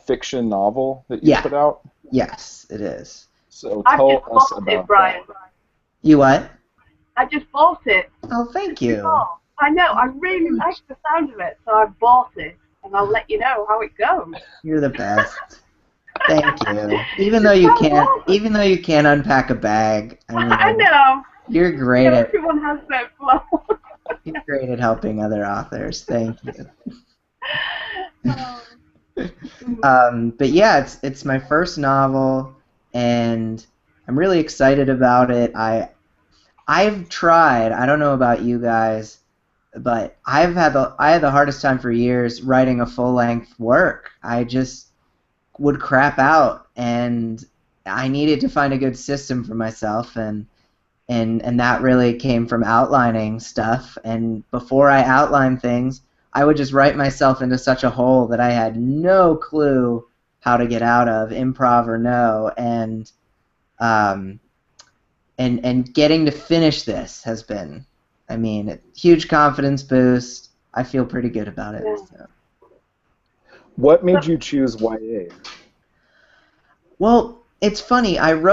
Speaker 1: fiction novel that you put out?
Speaker 3: Yes, it is.
Speaker 1: So tell us about
Speaker 2: Brian.
Speaker 1: that.
Speaker 3: You what?
Speaker 2: I just bought it.
Speaker 3: Oh, thank you.
Speaker 2: Before. I know, I really like the sound of it, so I bought it, and I'll let you know how it goes.
Speaker 3: You're the best. Thank you. Even though you can't unpack a bag,
Speaker 2: I know.
Speaker 3: You're great at
Speaker 2: everyone has their flaws.
Speaker 3: You're great at helping other authors. Thank you. But yeah, it's my first novel, and I'm really excited about it. I've tried. I don't know about you guys, but I had the hardest time for years writing a full-length work. I just would crap out, and I needed to find a good system for myself, and that really came from outlining stuff. And before I outlined things, I would just write myself into such a hole that I had no clue how to get out of, improv or no. And getting to finish this has been, a huge confidence boost. I feel pretty good about it. So.
Speaker 1: What made you choose YA?
Speaker 3: Well, it's funny. I've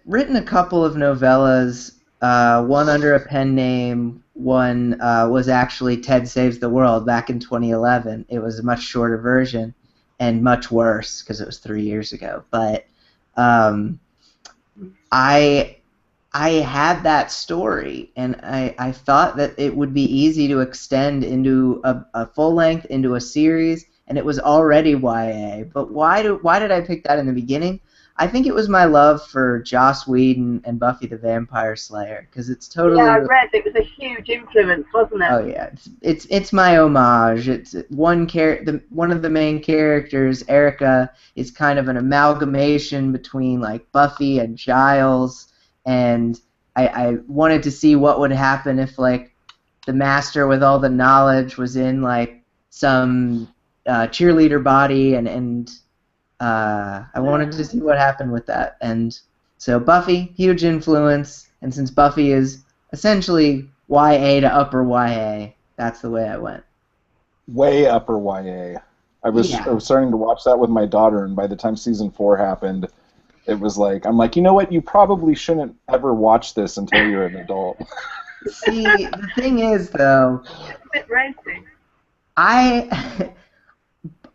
Speaker 3: written a couple of novellas, one under a pen name, one was actually Ted Saves the World back in 2011. It was a much shorter version and much worse because it was 3 years ago. But I had that story, and I thought that it would be easy to extend into a full length, into a series, and it was already YA. But why did I pick that in the beginning? I think it was my love for Joss Whedon and Buffy the Vampire Slayer, because it's totally...
Speaker 2: Yeah, I read it was a huge influence, wasn't it?
Speaker 3: Oh yeah, it's my homage. It's one of the main characters, Erica, is kind of an amalgamation between like Buffy and Giles, and I wanted to see what would happen if like the master with all the knowledge was in like some cheerleader body, and I wanted to see what happened with that. And so Buffy, huge influence, and since Buffy is essentially YA to upper YA, that's the way I went.
Speaker 1: Way upper YA. I was starting to watch that with my daughter, and by the time season 4 happened, It was like, I'm like, you know what? You probably shouldn't ever watch this until you're an adult.
Speaker 3: See, the thing is, though,
Speaker 2: It's a bit racing.
Speaker 3: I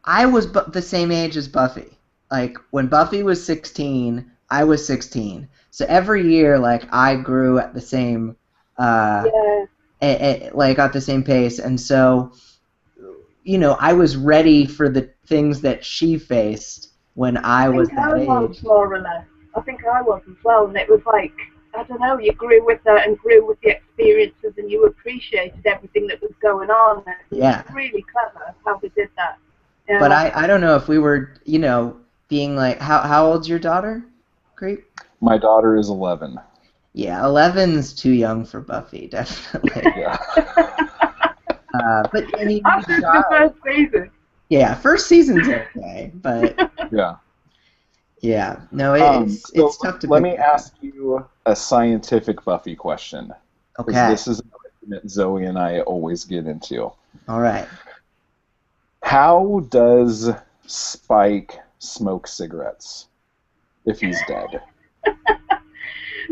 Speaker 3: I was the same age as Buffy. Like, when Buffy was 16, I was 16. So every year, like, I grew at the same,
Speaker 2: Yeah.
Speaker 3: like, at the same pace. And so, you know, I was ready for the things that she faced when I
Speaker 2: I
Speaker 3: was
Speaker 2: think
Speaker 3: that
Speaker 2: I was,
Speaker 3: age.
Speaker 2: more or less. I think I was as well, and it was like, I don't know, you grew with her and grew with the experiences, and you appreciated everything that was going on. And it was
Speaker 3: Yeah.
Speaker 2: really clever how they did that.
Speaker 3: But
Speaker 2: Yeah.
Speaker 3: I don't know if we were, you know, being like, how old's your daughter, Creep?
Speaker 1: My daughter is 11.
Speaker 3: Yeah, 11's too young for Buffy, definitely.
Speaker 1: Yeah.
Speaker 3: But I mean,
Speaker 2: After the first season.
Speaker 3: yeah, first season's okay, but
Speaker 1: Yeah.
Speaker 3: yeah, no,
Speaker 1: So
Speaker 3: it's tough to
Speaker 1: let
Speaker 3: pick
Speaker 1: me
Speaker 3: that up.
Speaker 1: ask you a scientific Buffy question. Because
Speaker 3: Okay,
Speaker 1: this is a question that Zoe and I always get into.
Speaker 3: all right.
Speaker 1: How does Spike smoke cigarettes if he's dead?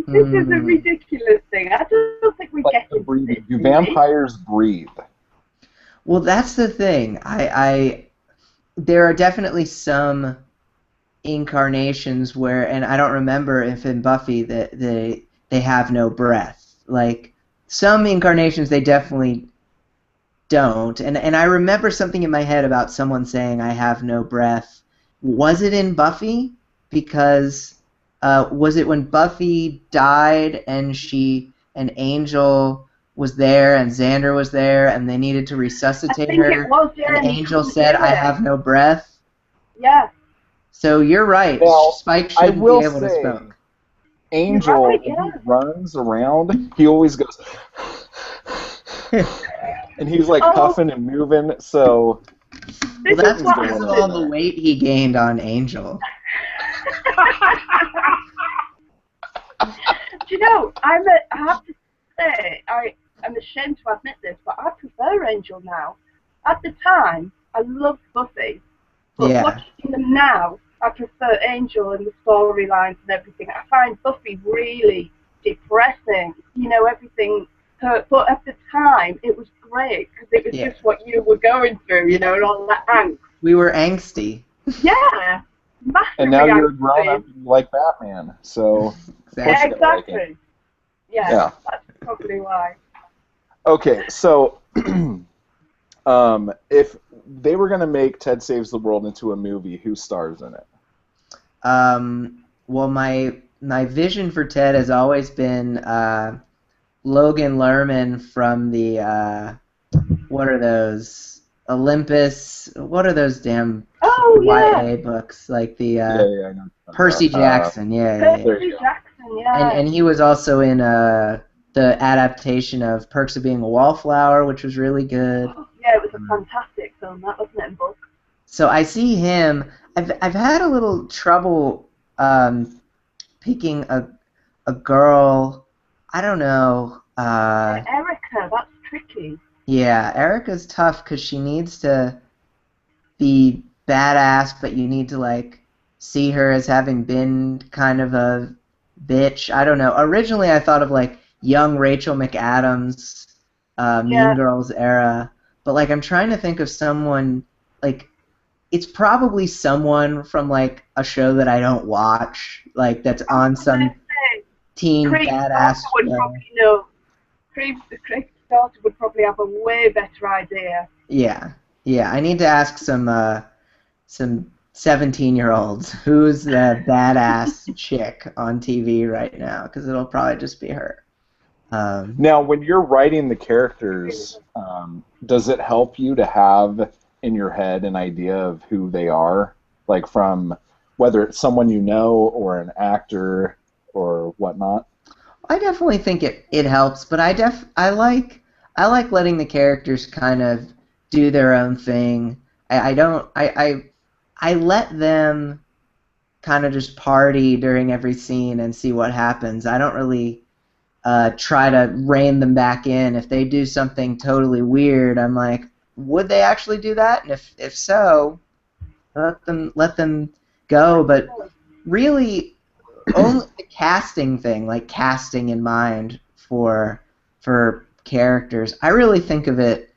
Speaker 2: This is a ridiculous thing. I don't think we
Speaker 1: Like
Speaker 2: get
Speaker 1: the
Speaker 2: into
Speaker 1: breathing.
Speaker 2: this.
Speaker 1: Do vampires breathe?
Speaker 3: Well, that's the thing. There are definitely some incarnations where, and I don't remember if in Buffy that they have no breath. Like some incarnations, they definitely don't. And I remember something in my head about someone saying I have no breath. Was it in Buffy? Because was it when Buffy died and Angel was there and Xander was there and they needed to
Speaker 2: I
Speaker 3: resuscitate
Speaker 2: think
Speaker 3: her
Speaker 2: it was, yeah,
Speaker 3: and
Speaker 2: and he
Speaker 3: Angel
Speaker 2: couldn't
Speaker 3: said
Speaker 2: do
Speaker 3: I
Speaker 2: it.
Speaker 3: have no breath?
Speaker 2: Yeah.
Speaker 3: So you're right.
Speaker 1: Now,
Speaker 3: Spike
Speaker 1: I
Speaker 3: shouldn't be
Speaker 1: will
Speaker 3: able to
Speaker 1: say,
Speaker 3: smoke.
Speaker 1: Angel,
Speaker 2: You're right,
Speaker 1: when
Speaker 2: yeah.
Speaker 1: he runs around, he always goes, and he's like
Speaker 2: Oh.
Speaker 1: puffing and moving, so
Speaker 3: Well,
Speaker 2: This
Speaker 3: that's
Speaker 2: is what
Speaker 3: because
Speaker 1: going
Speaker 3: of
Speaker 1: on
Speaker 3: all the
Speaker 1: there.
Speaker 3: weight he gained on Angel.
Speaker 2: Do you know, I have to say, I'm ashamed to admit this, but I prefer Angel now. At the time, I loved Buffy, but
Speaker 3: Yeah.
Speaker 2: watching them now, I prefer Angel and the storylines and everything. I find Buffy really depressing, you know, everything. But at the time, it was great, because it was
Speaker 3: Yeah.
Speaker 2: just what you were going through, you know, and all that angst.
Speaker 3: We were angsty.
Speaker 2: Yeah, massively
Speaker 1: And now you're a
Speaker 2: angsty.
Speaker 1: grown up and you like Batman, so
Speaker 3: Exactly.
Speaker 2: Yeah,
Speaker 1: you gotta like it.
Speaker 2: exactly. Yeah,
Speaker 1: Yeah.
Speaker 2: that's probably why.
Speaker 1: Okay, so if they were gonna make Ted Saves the World into a movie, who stars in it?
Speaker 3: Well, my vision for Ted has always been Logan Lerman from the what are those Olympus? What are those damn
Speaker 2: Oh, yeah.
Speaker 3: YA books like the
Speaker 1: Yeah, I know.
Speaker 3: Percy Jackson? Yeah.
Speaker 1: There
Speaker 2: Percy
Speaker 1: you go.
Speaker 2: Jackson, yeah.
Speaker 3: And he was also in the adaptation of Perks of Being a Wallflower, which was really good.
Speaker 2: Yeah, it was a fantastic film, that wasn't it, in book?
Speaker 3: So I see him. I've had a little trouble picking a girl. I don't know.
Speaker 2: Erica, that's tricky.
Speaker 3: Yeah, Erica's tough because she needs to be badass, but you need to like see her as having been kind of a bitch. I don't know. Originally, I thought of like young Rachel McAdams, Mean
Speaker 2: Yeah.
Speaker 3: Girls era, but like I'm trying to think of someone like it's probably someone from like a show that I don't watch, like that's on some teen
Speaker 2: Creep's
Speaker 3: badass
Speaker 2: daughter would
Speaker 3: show.
Speaker 2: probably know. Creep's daughter would probably have a way better idea.
Speaker 3: Yeah, I need to ask some 17-year-olds who's the badass chick on TV right now, because it'll probably just be her.
Speaker 1: Now, when you're writing the characters, does it help you to have in your head an idea of who they are, like from whether it's someone you know or an actor or whatnot?
Speaker 3: I definitely think it helps, but I like letting the characters kind of do their own thing. I let them kind of just party during every scene and see what happens. I don't really try to rein them back in. If they do something totally weird, I'm like, would they actually do that? And if so, let them go. But really, only the casting thing, like casting in mind for characters, I really think of it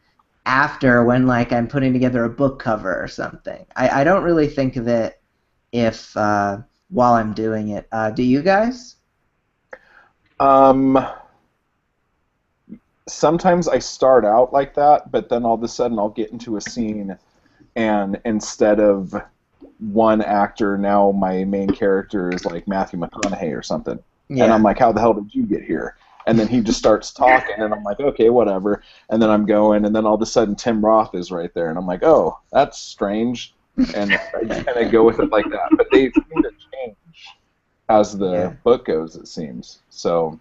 Speaker 3: after when like I'm putting together a book cover or something. I don't really think of it if while I'm doing it. Do you guys?
Speaker 1: Um, Sometimes I start out like that, but then all of a sudden I'll get into a scene, and instead of one actor, now my main character is like Matthew McConaughey or something. And I'm
Speaker 3: Yeah.
Speaker 1: like, how the hell did you get here? And then he just starts talking, and I'm like, okay, whatever. And then I'm going, and then all of a sudden Tim Roth is right there, and I'm like, oh, that's strange. And I just kind of go with it like that. But they seem to change as
Speaker 3: Yeah.
Speaker 1: the book goes, it seems. So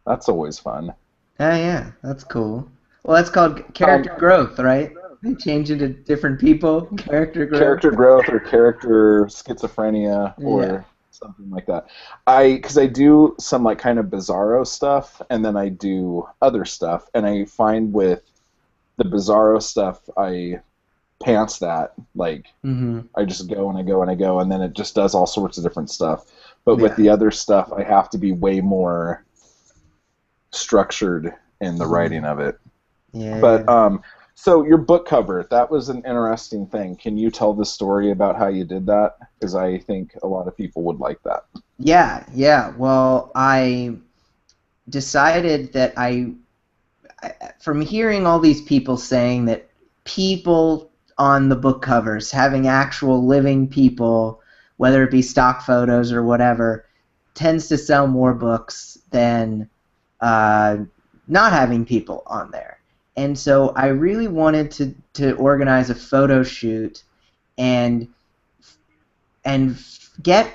Speaker 1: that's always fun.
Speaker 3: Oh yeah, that's cool. Well, that's called
Speaker 1: Um,
Speaker 3: character growth, right? They change into different people. Character growth.
Speaker 1: Character growth or character schizophrenia
Speaker 3: Yeah.
Speaker 1: or something like that. Because I do some like kind of bizarro stuff, and then I do other stuff, and I find with the bizarro stuff, I pants that. Like
Speaker 3: Mhm.
Speaker 1: I just go and I go and I go, and then it just does all sorts of different stuff. But with
Speaker 3: Yeah.
Speaker 1: the other stuff, I have to be way more structured in the
Speaker 3: Mhm.
Speaker 1: writing of it.
Speaker 3: Yeah.
Speaker 1: But so your book cover, that was an interesting thing. Can you tell the story about how you did that? Because I think a lot of people would like that.
Speaker 3: Yeah. Yeah. Well, I decided that from hearing all these people saying that people on the book covers, having actual living people, whether it be stock photos or whatever, tends to sell more books than uh, not having people on there. And so I really wanted to organize a photo shoot and and get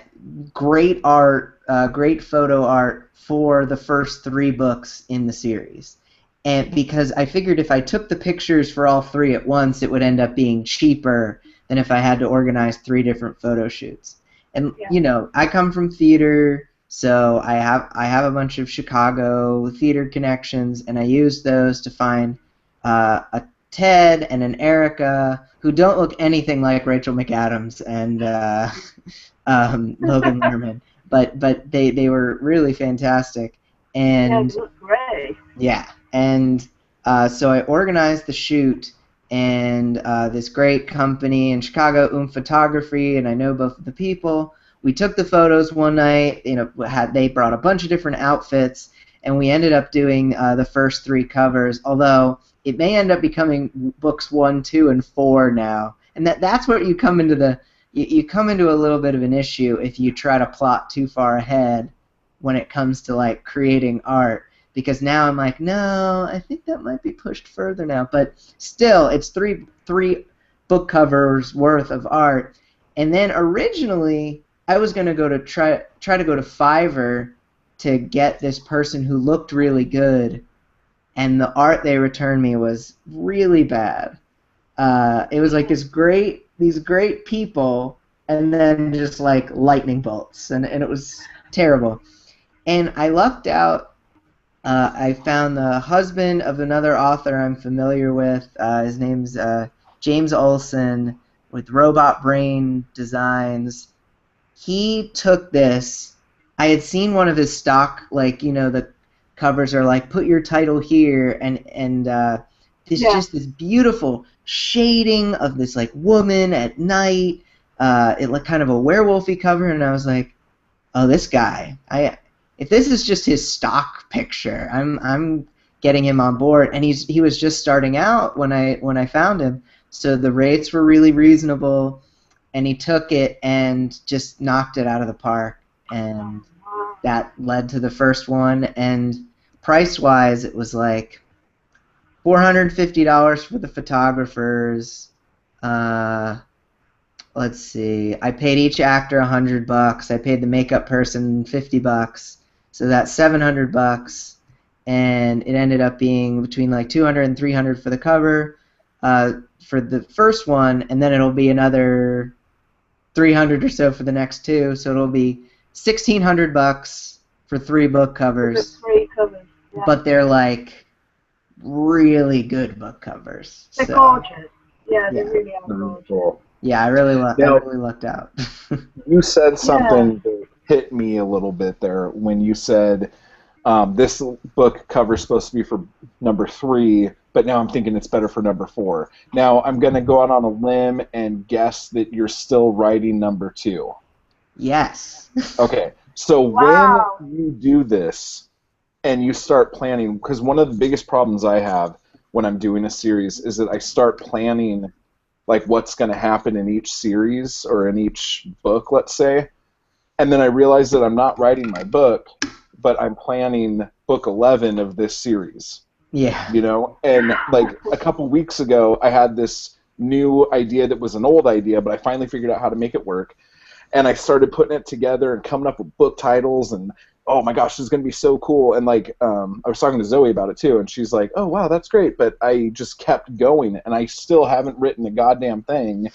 Speaker 3: great art, great photo art for the first 3 books in the series. And because I figured if I took the pictures for all 3 at once, it would end up being cheaper than if I had to organize 3 different photo shoots. And
Speaker 2: Yeah.
Speaker 3: you know, I come from theater, so I have a bunch of Chicago theater connections, and I used those to find a Ted and an Erica who don't look anything like Rachel McAdams and Logan Lerman, but they were really fantastic,
Speaker 2: Yeah,
Speaker 3: and
Speaker 2: it looks great.
Speaker 3: yeah, and so I organized the shoot, and this great company in Chicago, Photography, and I know both of the people. We took the photos one night. You know, they brought a bunch of different outfits, and we ended up doing the first 3 covers. Although it may end up becoming books 1, 2, and 4 now, and that's where you come into you come into a little bit of an issue if you try to plot too far ahead when it comes to like creating art, because now I'm like, no, I think that might be pushed further now. But still, it's three book covers worth of art. And then originally, I was gonna go to try to go to Fiverr to get this person who looked really good, and the art they returned me was really bad. It was like these great people, and then just like lightning bolts, and it was terrible. And I lucked out. I found the husband of another author I'm familiar with. His name's James Olson with Robot Brain Designs. He took this. I had seen one of his stock, like, you know, the covers are like, put your title here, and this
Speaker 2: Yeah.
Speaker 3: just this beautiful shading of this like woman at night. It looked kind of a werewolfy cover, and I was like, oh, this guy. If this is just his stock picture, I'm getting him on board. And he was just starting out when I found him, so the rates were really reasonable, and he took it and just knocked it out of the park, and
Speaker 2: Wow.
Speaker 3: that led to the first one. And price-wise, it was like $450 for the photographers. Let's see. I paid each actor $100. I paid the makeup person $50. So that's $700, and it ended up being between like 200 and 300 for the cover for the first one, and then it'll be another 300 or so for the next 2. So it'll be $1,600 for 3 book
Speaker 2: For the
Speaker 3: covers,
Speaker 2: 3 covers. Yeah.
Speaker 3: but they're like really good book covers.
Speaker 2: They're
Speaker 3: So
Speaker 2: gorgeous. Yeah, they
Speaker 3: yeah,
Speaker 2: really are
Speaker 1: Really
Speaker 2: gorgeous.
Speaker 1: cool.
Speaker 3: yeah, I
Speaker 1: Now,
Speaker 3: really lucked out.
Speaker 1: you said
Speaker 2: Yeah.
Speaker 1: something that hit me a little bit there when you said this book cover is supposed to be for number 3, but now I'm thinking it's better for number 4. Now I'm going to go out on a limb and guess that you're still writing number 2.
Speaker 3: Yes.
Speaker 1: Okay, so
Speaker 2: Wow.
Speaker 1: when you do this and you start planning, because one of the biggest problems I have when I'm doing a series is that I start planning like what's going to happen in each series or in each book, let's say, and then I realize that I'm not writing my book, but I'm planning book 11 of this series.
Speaker 3: Yeah.
Speaker 1: You know, and like a couple weeks ago, I had this new idea that was an old idea, but I finally figured out how to make it work. And I started putting it together and coming up with book titles, and oh my gosh, this is going to be so cool. And like, I was talking to Zoe about it too, and she's like, oh wow, that's great. But I just kept going, and I still haven't written a goddamn thing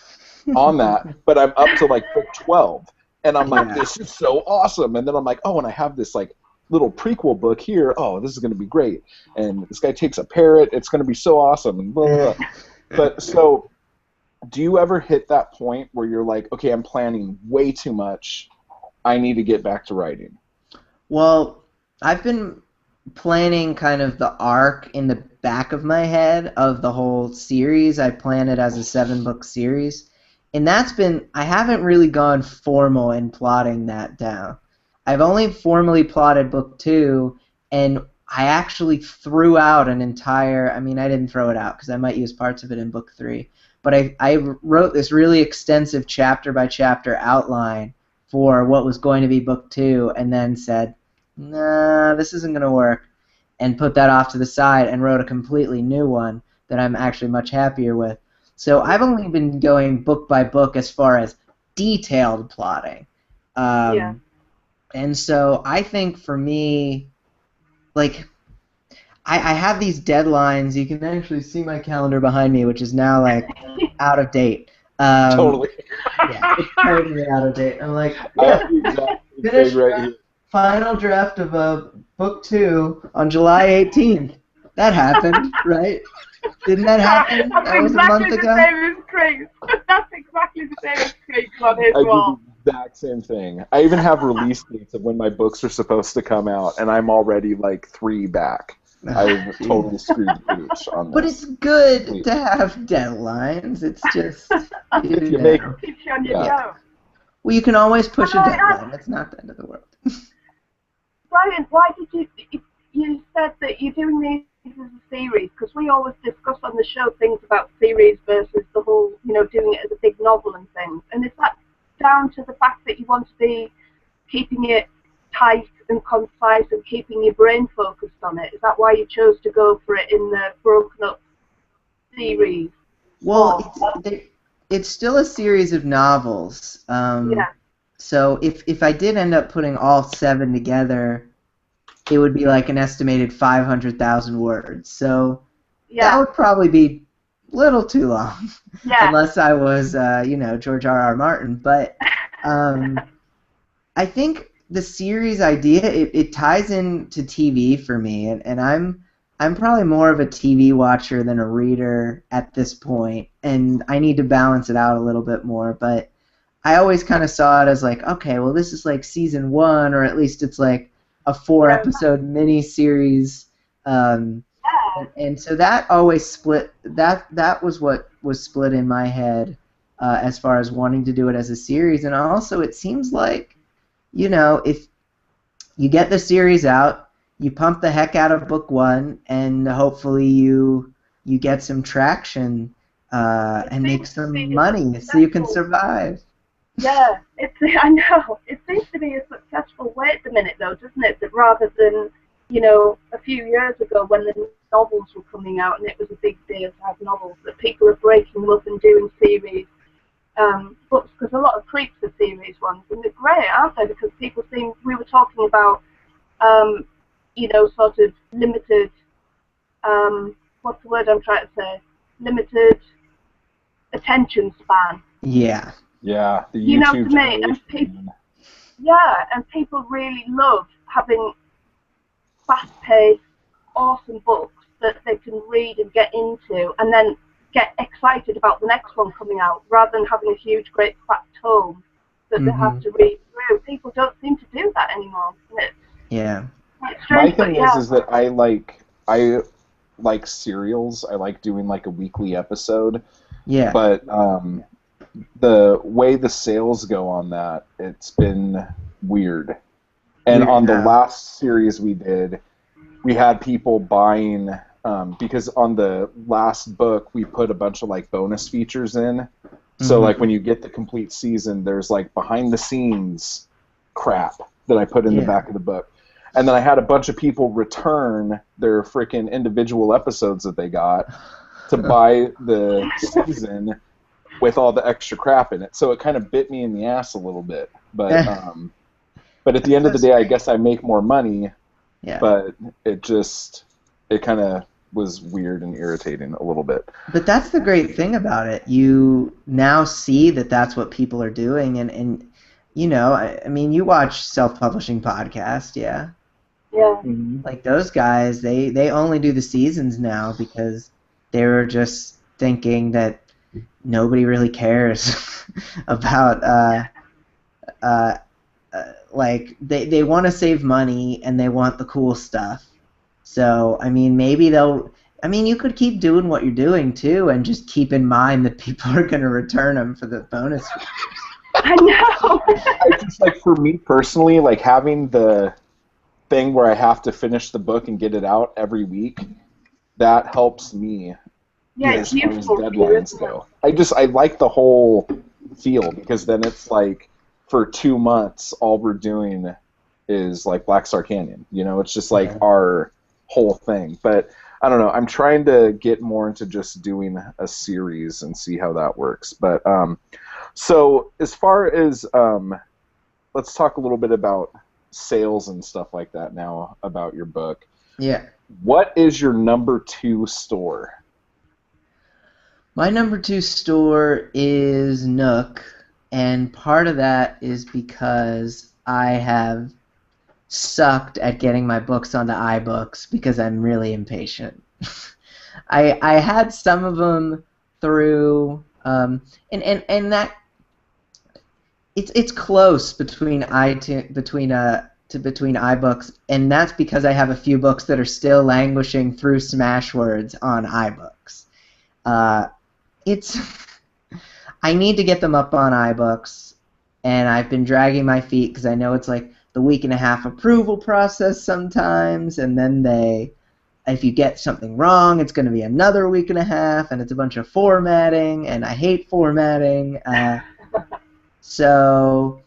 Speaker 1: on that. But I'm up to like book 12, and I'm like, this is so awesome. And then I'm like, oh, and I have this like little prequel book here. Oh, this is going to be great. And this guy takes a parrot. It's going to be so awesome. And blah, blah, blah. But so, do you ever hit that point where you're like, okay, I'm planning way too much. I need to get back to writing?
Speaker 3: Well, I've been planning kind of the arc in the back of my head of the whole series. I plan it as a 7-book series. And that's been, I haven't really gone formal in plotting that down. I've only formally plotted book 2, and I actually threw out an entire, I mean, I didn't throw it out because I might use parts of it in book 3, but I wrote this really extensive chapter-by-chapter outline for what was going to be book 2, and then said, nah, this isn't going to work, and put that off to the side and wrote a completely new one that I'm actually much happier with. So I've only been going book by book as far as detailed plotting.
Speaker 2: Yeah.
Speaker 3: And so I think for me, like, I have these deadlines. You can actually see my calendar behind me, which is now, like, out of date.
Speaker 1: Totally.
Speaker 3: Yeah, it's totally out of date. I'm like,
Speaker 1: I
Speaker 3: yeah,
Speaker 1: have the exact same
Speaker 3: finish
Speaker 1: thing right here.
Speaker 3: final draft of book 2 on July 18th. That happened, right? Didn't that happen?
Speaker 2: That's
Speaker 3: That was a
Speaker 2: exactly
Speaker 3: month
Speaker 2: the
Speaker 3: ago.
Speaker 2: same as Craig's. That's exactly the same as Craig's on his
Speaker 1: I do
Speaker 2: wall.
Speaker 1: the exact same thing. I even have release dates of when my books are supposed to come out, and I'm already like 3 back. I've totally screwed the pooch on this.
Speaker 3: But it's good to have deadlines. It's just,
Speaker 1: If you make
Speaker 2: Keeps you on your
Speaker 1: Yeah.
Speaker 2: toes.
Speaker 3: well, you can always push a
Speaker 2: But
Speaker 3: deadline. It's not the end of the world.
Speaker 2: Brian, why did you said that you're doing these as a series? Because we always discuss on the show things about series versus the whole, doing it as a big novel and things. And is that down to the fact that you want to be keeping it tight and concise and keeping your brain focused on it? Is that why you chose to go for it in the broken up series?
Speaker 3: Well, it's still a series of novels.
Speaker 2: Yeah.
Speaker 3: So if I did end up putting all 7 together, it would be like an estimated 500,000 words. So that would probably be a little too long, unless I was, George R.R. Martin. But I think the series idea, it ties into TV for me, and I'm probably more of a TV watcher than a reader at this point, and I need to balance it out a little bit more. But I always kind of saw it as like, okay, well, this is like season 1, or at least it's like a 4-episode mini-series, and so that always split. That was what was split in my head as far as wanting to do it as a series. And also, it seems like, if you get the series out, you pump the heck out of book 1, and hopefully you get some traction and make some money so you can survive.
Speaker 2: Yeah, I know. It seems to be a successful way at the minute, though, doesn't it? That rather than, a few years ago when the novels were coming out and it was a big deal to have novels, that people are breaking them up and doing series books, because a lot of creeps are series ones, and they're great, aren't they? Because people seem, we were talking about, sort of limited, what's the word I'm trying to say? Limited attention span.
Speaker 3: Yeah.
Speaker 1: Yeah, the YouTube
Speaker 2: generation. And people really love having fast-paced, awesome books that they can read and get into, and then get excited about the next one coming out, rather than having a huge, great fat tome that they have to read through. People don't seem to do that anymore.
Speaker 3: Yeah.
Speaker 2: It's
Speaker 1: My
Speaker 2: strange, but
Speaker 1: thing
Speaker 2: yeah.
Speaker 1: is that I like serials. I like doing like a weekly episode,
Speaker 3: Yeah.
Speaker 1: but the way the sales go on that, it's been weird. And
Speaker 3: Weird
Speaker 1: on the
Speaker 3: how.
Speaker 1: last series we did, we had people buying because on the last book we put a bunch of like bonus features in. So like when you get the complete season, there's like behind the scenes crap that I put in the
Speaker 3: Yeah.
Speaker 1: back of the book. And then I had a bunch of people return their freaking individual episodes that they got to buy the season with all the extra crap in it. So it kind of bit me in the ass a little bit. But at the end of the day, I guess I make more money.
Speaker 3: Yeah.
Speaker 1: But it kind of was weird and irritating a little bit.
Speaker 3: But that's the great thing about it. You now see that that's what people are doing, and you know, I mean, you watch self-publishing podcasts, yeah?
Speaker 2: Yeah.
Speaker 3: Like those guys, they only do the seasons now because they were just thinking that nobody really cares about uh, like they want to save money and they want the cool stuff. So I mean, maybe they'll. I mean, you could keep doing what you're doing too, and just keep in mind that people are going to return them for the bonus features.
Speaker 2: I know.
Speaker 1: I just like for me personally, like having the thing where I have to finish the book and get it out every week, that helps me.
Speaker 2: Yeah,
Speaker 1: As
Speaker 2: it's
Speaker 1: far as
Speaker 2: useful.
Speaker 1: deadlines go, I like the whole feel because then it's like for 2 months all we're doing is like Black Star Canyon. You know, it's just like our whole thing. But I don't know. I'm trying to get more into just doing a series and see how that works. But so as far as let's talk a little bit about sales and stuff like that now about your book.
Speaker 3: Yeah.
Speaker 1: What is your number 2 store?
Speaker 3: My number 2 store is Nook, and part of that is because I have sucked at getting my books onto iBooks because I'm really impatient. I had some of them through and that it's close between between iBooks, and that's because I have a few books that are still languishing through Smashwords on iBooks. It's I need to get them up on iBooks, and I've been dragging my feet because I know it's like the week and a half approval process sometimes, and then if you get something wrong, it's going to be another week and a half, and it's a bunch of formatting, and I hate formatting. So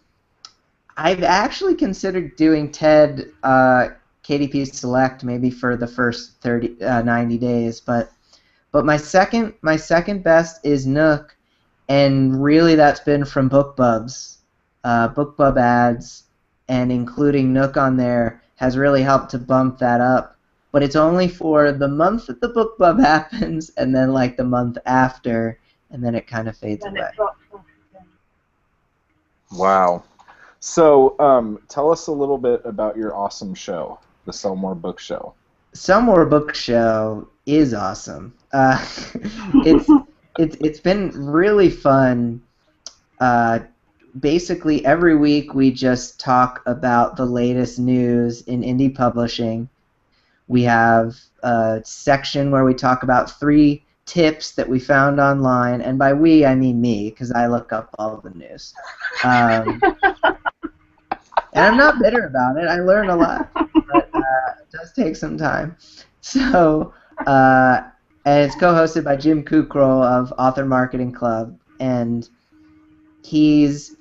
Speaker 3: I've actually considered doing TED KDP Select maybe for the first 90 days, but my second best is Nook, and really that's been from BookBubs. BookBub ads and including Nook on there has really helped to bump that up. But it's only for the month that the BookBub happens, and then like the month after, and then it kind of fades away.
Speaker 2: It drops off again.
Speaker 1: Wow. So tell us a little bit about your awesome show, the Sell More Book Show.
Speaker 3: Sell More Book Show is awesome. It's been really fun. Basically, every week we just talk about the latest news in indie publishing. We have a section where we talk about 3 tips that we found online, and by we I mean me, because I look up all of the news. And I'm not bitter about it. I learn a lot, but it does take some time. So, and it's co-hosted by Jim Kukrow of Author Marketing Club, and he's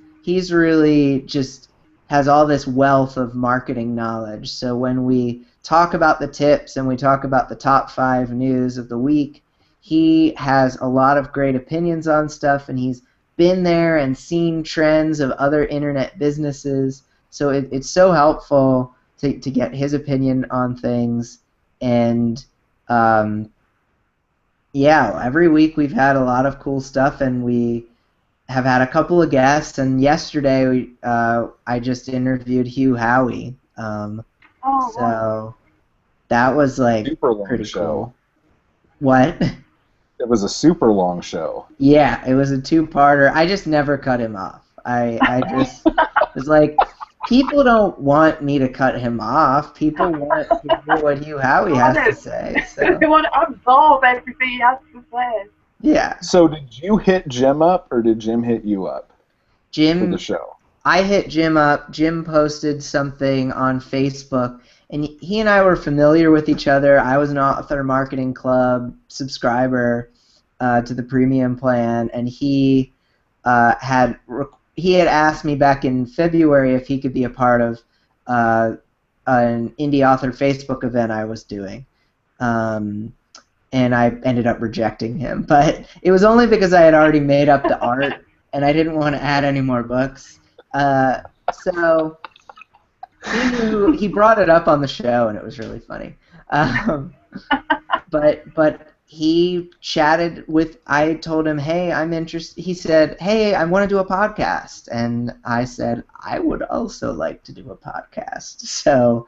Speaker 3: really just has all this wealth of marketing knowledge. So when we talk about the tips and we talk about the top 5 news of the week, he has a lot of great opinions on stuff, and he's been there and seen trends of other internet businesses. So it's so helpful to get his opinion on things. And yeah, every week we've had a lot of cool stuff, and we have had a couple of guests, and yesterday I just interviewed Hugh Howey. So
Speaker 2: Wow.
Speaker 3: that was like
Speaker 1: Super long
Speaker 3: pretty
Speaker 1: show.
Speaker 3: cool. What?
Speaker 1: It was a super long show.
Speaker 3: Yeah, it was a 2-parter. I just never cut him off. I just It's like, people don't want me to cut him off. People want to hear how he has to say. So.
Speaker 2: They want to absorb everything he has to say.
Speaker 3: Yeah.
Speaker 1: So did you hit Jim up, or did Jim hit you up for the
Speaker 3: Jim,
Speaker 1: show?
Speaker 3: I hit Jim up. Jim posted something on Facebook, and he and I were familiar with each other. I was an Author Marketing Club subscriber to the premium plan, and he had asked me back in February if he could be a part of an indie author Facebook event I was doing. And I ended up rejecting him. But it was only because I had already made up the art, and I didn't want to add any more books. So he brought it up on the show, and it was really funny. But he chatted with. I told him, "Hey, I'm interested." He said, "Hey, I want to do a podcast," and I said, "I would also like to do a podcast." So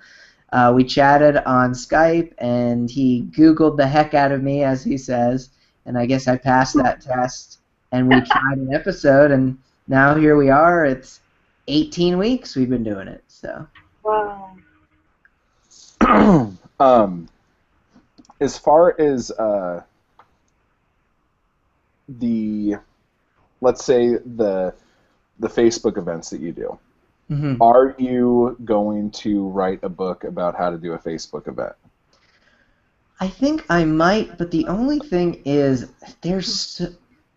Speaker 3: we chatted on Skype, and he Googled the heck out of me, as he says, and I guess I passed that test, and we tried an episode, and now here we are. It's 18 weeks we've been doing it. So.
Speaker 2: Wow.
Speaker 1: As far as let's say the Facebook events that you do,
Speaker 3: Mm-hmm.
Speaker 1: are you going to write a book about how to do a Facebook event?
Speaker 3: I think I might, but the only thing is,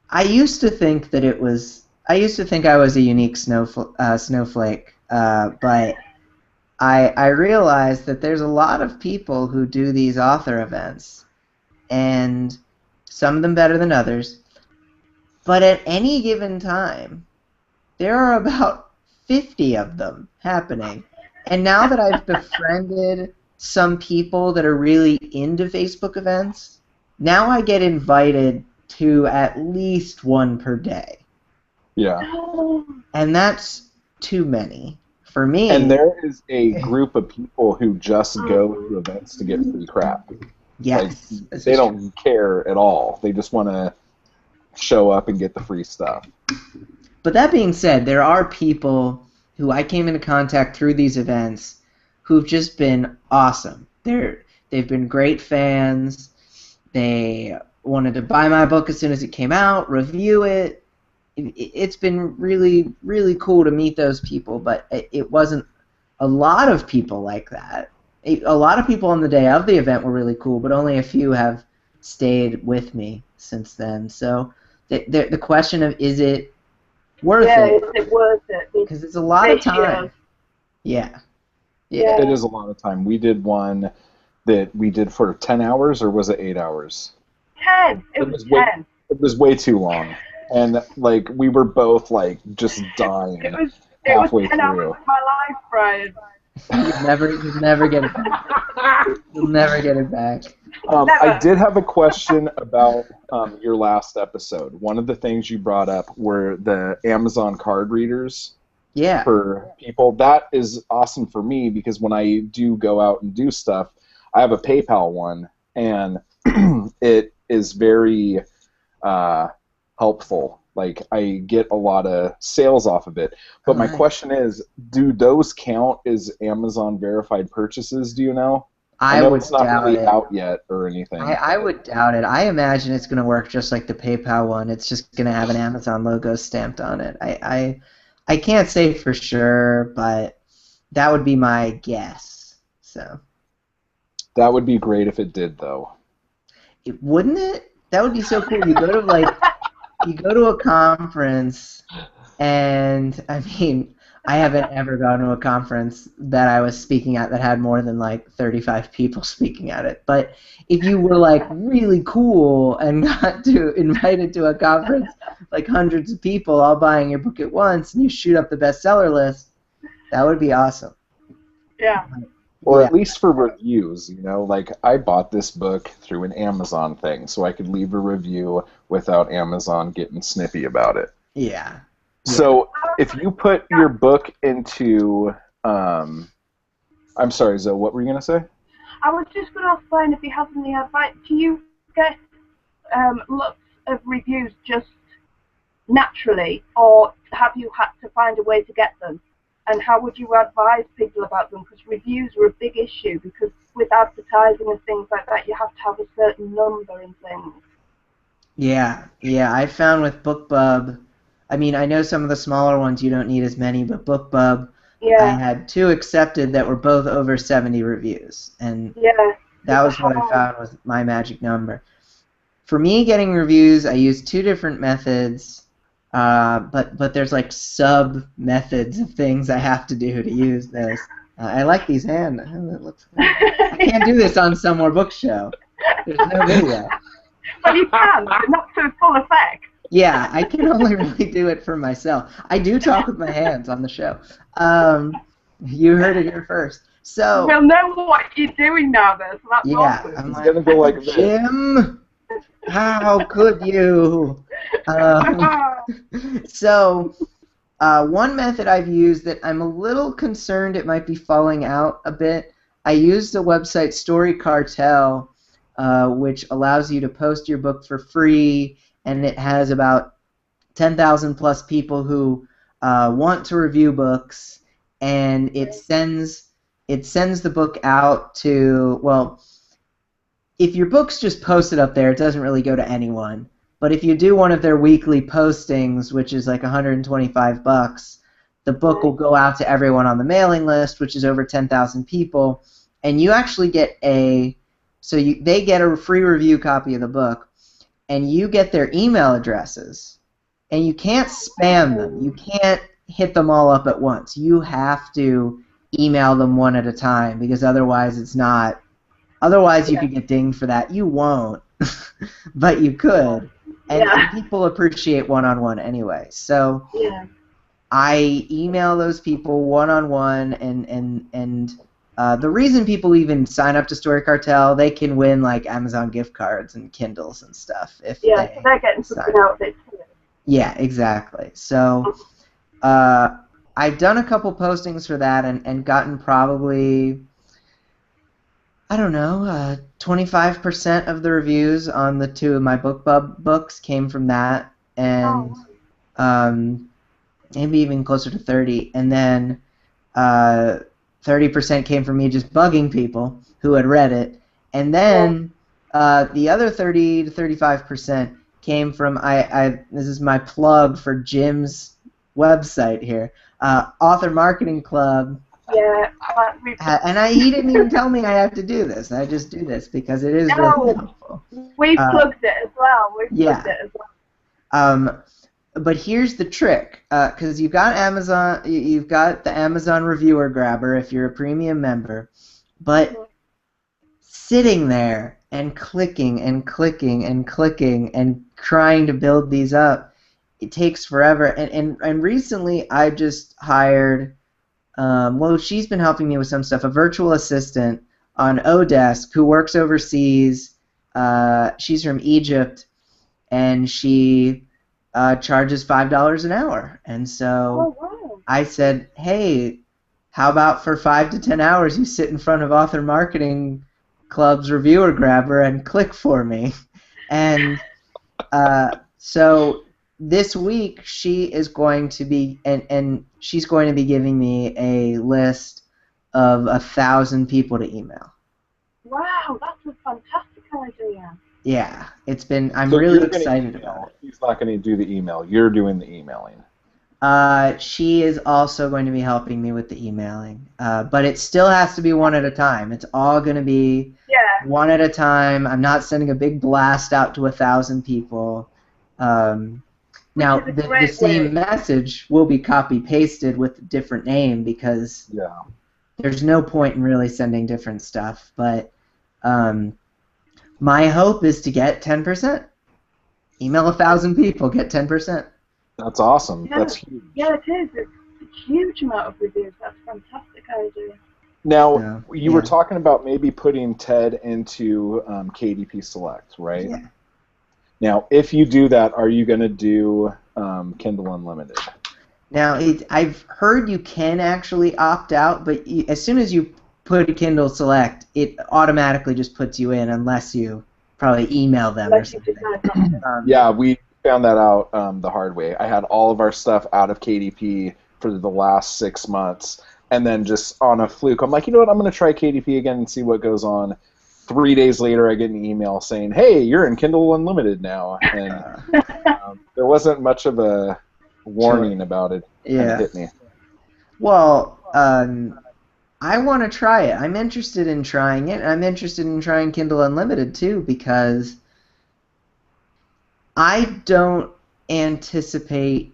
Speaker 3: I used to think that it was. I used to think I was a unique snowflake, but I realized that there's a lot of people who do these author events, and some of them better than others. But at any given time, there are about 50 of them happening. And now that I've befriended some people that are really into Facebook events, now I get invited to at least one per day.
Speaker 1: Yeah.
Speaker 3: And that's too many for me.
Speaker 1: And there is a group of people who just go to events to get free crap.
Speaker 3: Yes.
Speaker 1: Like, they don't care at all. They just want to show up and get the free stuff.
Speaker 3: But that being said, there are people who I came into contact through these events who've just been awesome. They've been great fans. They wanted to buy my book as soon as it came out, review it. It's been really, really cool to meet those people, but it wasn't a lot of people like that. A lot of people on the day of the event were really cool, but only a few have stayed with me since then. So the question of, is it worth it?
Speaker 2: Is it worth it?
Speaker 3: Because it's a lot of time. Yeah.
Speaker 1: It is a lot of time. We did one that we did for 10 hours, or was it 8 hours?
Speaker 2: 10. It was 10.
Speaker 1: It was way too long. And, like, we were both, like, just dying halfway
Speaker 2: it was 10 hours
Speaker 1: through.
Speaker 2: of my life, Bryan.
Speaker 3: You'll never get it back. You'll never get it back.
Speaker 1: I did have a question about your last episode. One of the things you brought up were the Amazon card readers.
Speaker 3: Yeah.
Speaker 1: For people. That is awesome for me, because when I do go out and do stuff, I have a PayPal one, and it is very helpful. Like, I get a lot of sales off of it. But my question is, do those count as Amazon verified purchases? Do you know? I know
Speaker 3: would
Speaker 1: it's not
Speaker 3: doubt
Speaker 1: really
Speaker 3: it.
Speaker 1: out yet or anything.
Speaker 3: I would doubt it. I imagine it's going to work just like the PayPal one. It's just going to have an Amazon logo stamped on it. I can't say for sure, but that would be my guess. So.
Speaker 1: That would be great if it did, though.
Speaker 3: Wouldn't it? That would be so cool. You go to a conference, and I mean, I haven't ever gone to a conference that I was speaking at that had more than like 35 people speaking at it. But if you were like really cool and got invited to a conference, like hundreds of people all buying your book at once, and you shoot up the bestseller list, that would be awesome.
Speaker 2: Yeah.
Speaker 1: Or at least for reviews, you know, like, I bought this book through an Amazon thing, so I could leave a review without Amazon getting snippy about it.
Speaker 3: Yeah.
Speaker 1: So if you put your book into, I'm sorry, Zoe, what were you going to say?
Speaker 2: I was just going to ask Bryan if he has any advice. Do you get lots of reviews just naturally, or have you had to find a way to get them? and how would you advise people about them? Because reviews are a big issue, because with advertising and things like that, you have to have a certain number and things.
Speaker 3: Yeah, I found with BookBub, I mean, I know some of the smaller ones you don't need as many, but BookBub, I
Speaker 2: Yeah,
Speaker 3: had 2 accepted that were both over 70 reviews, and
Speaker 2: yeah.
Speaker 3: that
Speaker 2: It's
Speaker 3: was what I
Speaker 2: hard.
Speaker 3: found was my magic number. For me, getting reviews, I use 2 different methods, but there's like sub methods of things I have to do to use this. I like these hands. It looks good. I can't do this on Some More Book Show. There's no video.
Speaker 2: But you can, but not to full effect.
Speaker 3: Yeah, I can only really do it for myself. I do talk with my hands on the show. You heard it here first. So
Speaker 2: We'll know what you're doing now, though, so that's
Speaker 3: yeah,
Speaker 2: awkward.
Speaker 3: I'm
Speaker 1: It's
Speaker 3: like,
Speaker 1: gonna go like this.
Speaker 3: Jim, how could you? So one method I've used that I'm a little concerned it might be falling out a bit. I use the website Story Cartel, which allows you to post your book for free, and it has about 10,000 plus people who want to review books, and it sends the book out to, well, if your book's just posted up there, it doesn't really go to anyone. But if you do one of their weekly postings, which is like $125, the book will go out to everyone on the mailing list, which is over 10,000 people, and you actually get they get a free review copy of the book, and you get their email addresses, and you can't spam them. You can't hit them all up at once. You have to email them one at a time, because otherwise it's not. Otherwise you could get dinged for that. You won't, but you could. And people appreciate one-on-one anyway. So I email those people one-on-one, and the reason people even sign up to Story Cartel, they can win like Amazon gift cards and Kindles and stuff if
Speaker 2: so they're getting something out of it too.
Speaker 3: Yeah, exactly. So I've done a couple postings for that and gotten probably, I don't know, 25% of the reviews on the 2 of my BookBub books came from that, and maybe even closer to 30, and then 30% came from me just bugging people who had read it, and then the other 30 to 35% came from this is my plug for Jim's website here, Author Marketing Club.
Speaker 2: Yeah,
Speaker 3: and he didn't even tell me I have to do this. I just do this because it is really helpful.
Speaker 2: We've plugged it as well. Plugged it as well.
Speaker 3: But here's the trick, because you've got Amazon, you've got the Amazon Reviewer Grabber if you're a premium member, but sitting there and clicking and clicking and clicking and trying to build these up, it takes forever. And recently I just hired, well, she's been helping me with some stuff, a virtual assistant on Odesk who works overseas. She's from Egypt, and she charges $5 an hour. And so I said, hey, how about for 5 to 10 hours you sit in front of Author Marketing Club's Reviewer Grabber and click for me? And so this week she is going to be, and she's going to be giving me a list of 1,000 people to email.
Speaker 2: Wow, that's a fantastic idea.
Speaker 3: Yeah, it's been. I'm really excited about it.
Speaker 1: He's not going to do the email. You're doing the emailing.
Speaker 3: She is also going to be helping me with the emailing, but it still has to be one at a time. It's all going to be one at a time. I'm not sending a big blast out to 1,000 people. Now, the same message will be copy-pasted with a different name, because there's no point in really sending different stuff. But my hope is to get 10%. Email 1,000 people, get 10%.
Speaker 1: That's awesome.
Speaker 2: Yeah.
Speaker 1: That's huge.
Speaker 2: Yeah, it is. It's a huge amount of reviews. That's a fantastic idea.
Speaker 1: Now, you were talking about maybe putting TED into KDP Select, right?
Speaker 3: Yeah.
Speaker 1: Now, if you do that, are you going to do Kindle Unlimited?
Speaker 3: Now, I've heard you can actually opt out, but as soon as you put a Kindle Select, it automatically just puts you in, unless you probably email them or something.
Speaker 1: Yeah, we found that out the hard way. I had all of our stuff out of KDP, for the last 6 months, and then just on a fluke, I'm like, you know what? I'm going to try KDP again and see what goes on. 3 days later, I get an email saying, "Hey, you're in Kindle Unlimited now," and there wasn't much of a warning about it.
Speaker 3: Yeah.
Speaker 1: It hit me.
Speaker 3: Well, I want to try it. I'm interested in trying it. I'm interested in trying Kindle Unlimited too because I don't anticipate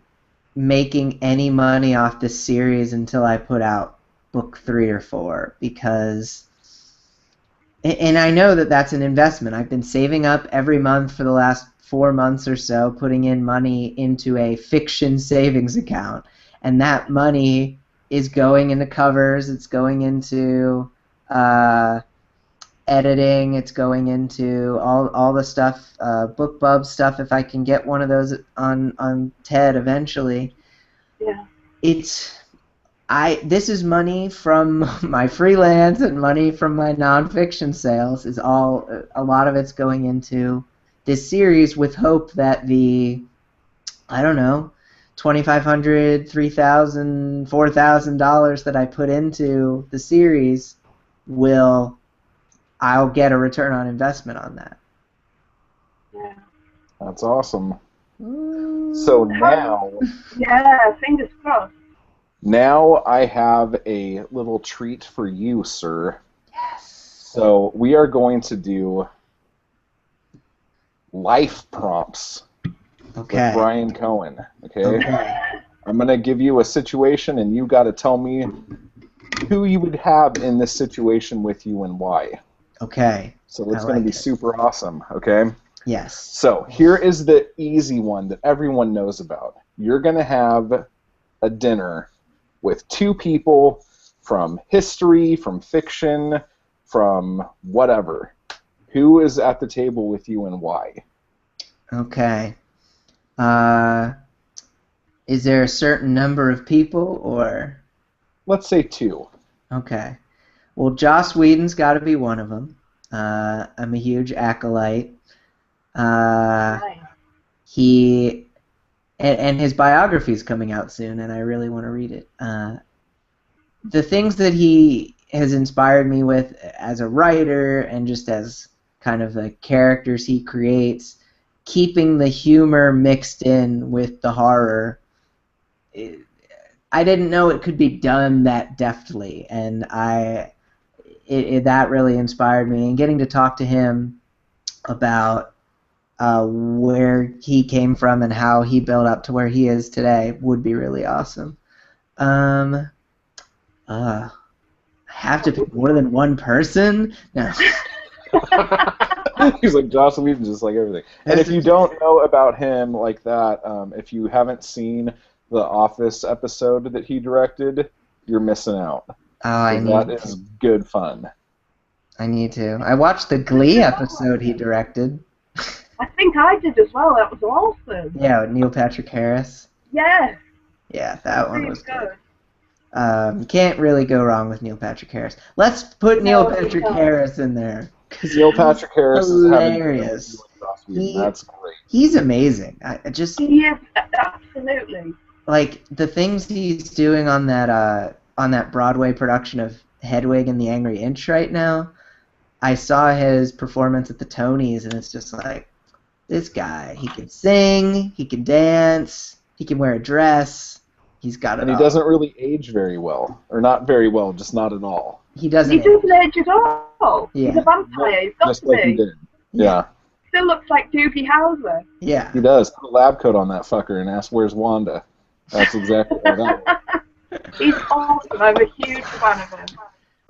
Speaker 3: making any money off this series until I put out book 3 or 4 because, and I know that that's an investment. I've been saving up every month for the last 4 months or so, putting in money into a fiction savings account, and that money is going into covers, it's going into editing, it's going into all the stuff, BookBub stuff, if I can get one of those on TED eventually.
Speaker 2: Yeah.
Speaker 3: This is money from my freelance and money from my nonfiction sales. A lot of it's going into this series with hope that I don't know, $2,500, $3,000, $4,000 that I put into the series I'll get a return on investment on that.
Speaker 2: Yeah.
Speaker 1: That's awesome. So now...
Speaker 2: Yeah, fingers crossed.
Speaker 1: Now I have a little treat for you, sir.
Speaker 3: Yes.
Speaker 1: So we are going to do life prompts with Bryan Cohen. Okay? I'm going to give you a situation, and you got to tell me who you would have in this situation with you and why.
Speaker 3: Okay.
Speaker 1: So it's going to be super awesome. Okay?
Speaker 3: Yes.
Speaker 1: So here is the easy one that everyone knows about. You're going to have a dinner with 2 people from history, from fiction, from whatever. Who is at the table with you and why?
Speaker 3: Okay. Is there a certain number of people, or?
Speaker 1: Let's say 2.
Speaker 3: Okay. Well, Joss Whedon's got to be one of them. I'm a huge acolyte.
Speaker 2: Nice.
Speaker 3: And his biography's coming out soon, and I really want to read it. The things that he has inspired me with as a writer and just as kind of the characters he creates, keeping the humor mixed in with the horror, I didn't know it could be done that deftly, and that really inspired me. And getting to talk to him about where he came from and how he built up to where he is today would be really awesome. I have to pick more than one person? No.
Speaker 1: He's like, Joss Whedon, just like everything. And if you don't know about him like that, if you haven't seen the Office episode that he directed, you're missing out. That is good fun.
Speaker 3: I need to. I watched the Glee episode he directed.
Speaker 2: I think I did as well. That was awesome.
Speaker 3: Yeah, with Neil Patrick Harris.
Speaker 2: Yes.
Speaker 3: Yeah, that one was good. Can't really go wrong with Neil Patrick Harris. Let's put Neil Patrick Harris in there.
Speaker 1: Neil Patrick Harris
Speaker 3: hilarious.
Speaker 1: Is that's great.
Speaker 3: He's amazing.
Speaker 2: He is, absolutely.
Speaker 3: Like the things he's doing on that Broadway production of Hedwig and the Angry Inch right now. I saw his performance at the Tonys, and it's just like, this guy, he can sing, he can dance, he can wear a dress, he's got it all.
Speaker 1: And he doesn't really age very well, or not very well, just not at all.
Speaker 3: He doesn't
Speaker 2: age at all.
Speaker 3: Yeah.
Speaker 2: He's a vampire, he's got
Speaker 1: just
Speaker 2: to
Speaker 1: like
Speaker 2: be.
Speaker 1: he did. Yeah.
Speaker 2: Still looks like Doogie Howser.
Speaker 3: Yeah.
Speaker 1: He does. Put a lab coat on that fucker and ask, where's Wanda? That's exactly how that works.
Speaker 2: He's awesome. I'm a huge fan of him.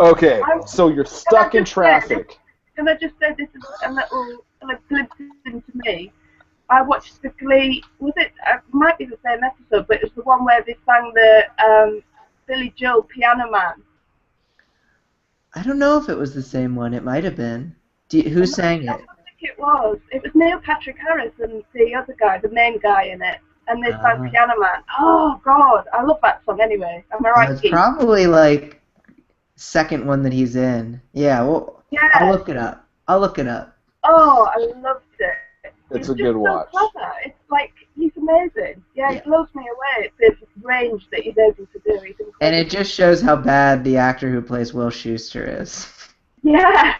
Speaker 1: Okay, so you're stuck in traffic.
Speaker 2: Can I just say this is a little glimpse into me? I watched the Glee. Was it? It might be the same episode, but it was the one where they sang the Billy Joel Piano Man.
Speaker 3: I don't know if it was the same one. It might have been. Who sang it?
Speaker 2: I don't think it was. It was Neil Patrick Harris and the other guy, the main guy in it. And they sang Piano Man. Oh, God. I love that song anyway. Am I right,
Speaker 3: It's probably like second one that he's in. Yeah, well,
Speaker 2: yeah.
Speaker 3: I'll look it up.
Speaker 2: Oh, I loved it.
Speaker 1: It's
Speaker 2: He's
Speaker 1: a
Speaker 2: just
Speaker 1: good
Speaker 2: so
Speaker 1: watch.
Speaker 2: clever. It's like, he's amazing. Yeah, it blows me away, this range that he's able to do. He's incredible.
Speaker 3: And it just shows how bad the actor who plays Will Schuester is.
Speaker 2: Yeah,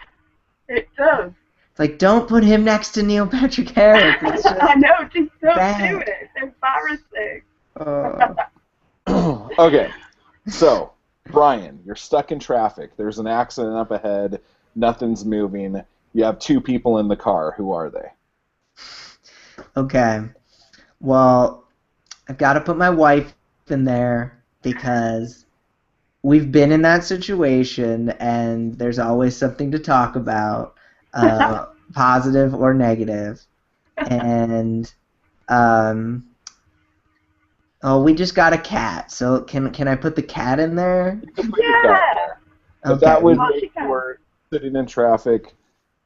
Speaker 2: it does.
Speaker 3: It's like, don't put him next to Neil Patrick Harris. It's just
Speaker 2: I know, just don't
Speaker 3: bad.
Speaker 2: do it. It's embarrassing.
Speaker 1: Okay, so Brian, you're stuck in traffic. There's an accident up ahead. Nothing's moving. You have two people in the car. Who are they?
Speaker 3: Okay. Well, I've got to put my wife in there because we've been in that situation and there's always something to talk about, positive or negative. And we just got a cat. So can I put the cat in there?
Speaker 1: You can put your cat
Speaker 2: Yeah.
Speaker 1: there. But
Speaker 3: Okay.
Speaker 1: that would
Speaker 2: Well,
Speaker 1: make
Speaker 2: she can.
Speaker 1: your sitting in traffic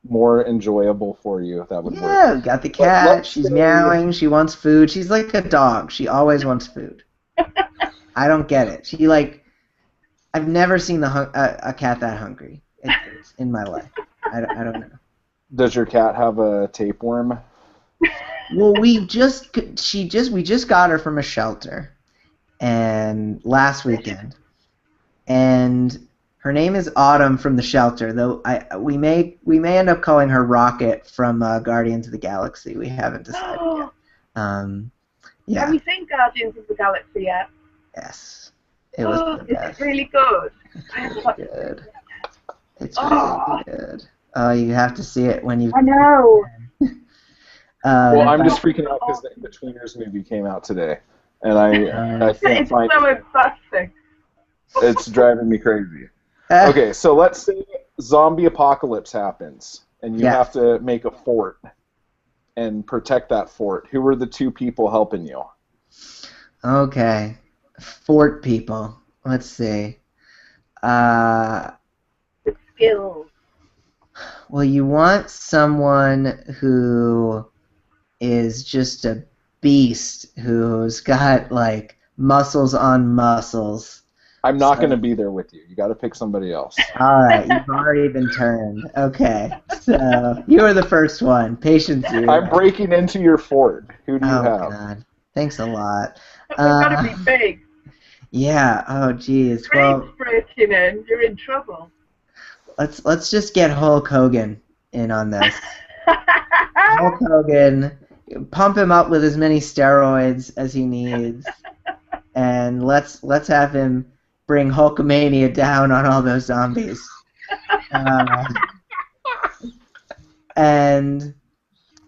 Speaker 1: more enjoyable for you. That would work.
Speaker 3: Yeah, we got the
Speaker 1: But
Speaker 3: cat.
Speaker 1: let's
Speaker 3: She's
Speaker 1: say-
Speaker 3: meowing. She wants food. She's like a dog. She always wants food. I don't get it. I've never seen a cat that hungry in my life. I don't know.
Speaker 1: Does your cat have a tapeworm?
Speaker 3: Well, we just got her from a shelter, and last weekend, and her name is Autumn from the shelter. Though we may end up calling her Rocket from Guardians of the Galaxy. We haven't decided yet. Yeah.
Speaker 2: Have you seen Guardians of the Galaxy yet?
Speaker 3: Yes. It was the
Speaker 2: Is
Speaker 3: best.
Speaker 2: it really good?
Speaker 3: It's really good. It's really good. Oh, you have to see it when you.
Speaker 2: I know.
Speaker 1: Well, I'm just freaking out because the In-Betweeners movie came out today, and I can't
Speaker 2: It's
Speaker 1: find
Speaker 2: so
Speaker 1: it.
Speaker 2: embarrassing.
Speaker 1: It's driving me crazy. Okay, so let's say zombie apocalypse happens, and you
Speaker 3: Yeah.
Speaker 1: have to make a fort and protect that fort. Who are the two people helping you?
Speaker 3: Okay. Fort people. Let's see.
Speaker 2: With skills.
Speaker 3: Well, you want someone who is just a beast, who's got like muscles on muscles.
Speaker 1: I'm not
Speaker 3: So-
Speaker 1: going to be there with you. You got to pick somebody else.
Speaker 3: All right, you've already been turned. Okay, so you were the first one. Patience, you.
Speaker 1: I'm breaking into your fort. Who do you
Speaker 3: Oh
Speaker 1: have?
Speaker 3: God, thanks a lot.
Speaker 2: They've got to be big.
Speaker 3: Yeah. Oh geez. Well,
Speaker 2: Frame's breaking in. You're in trouble.
Speaker 3: let's just get Hulk Hogan in on this. Hulk Hogan, pump him up with as many steroids as he needs, and let's have him bring Hulkamania down on all those zombies. And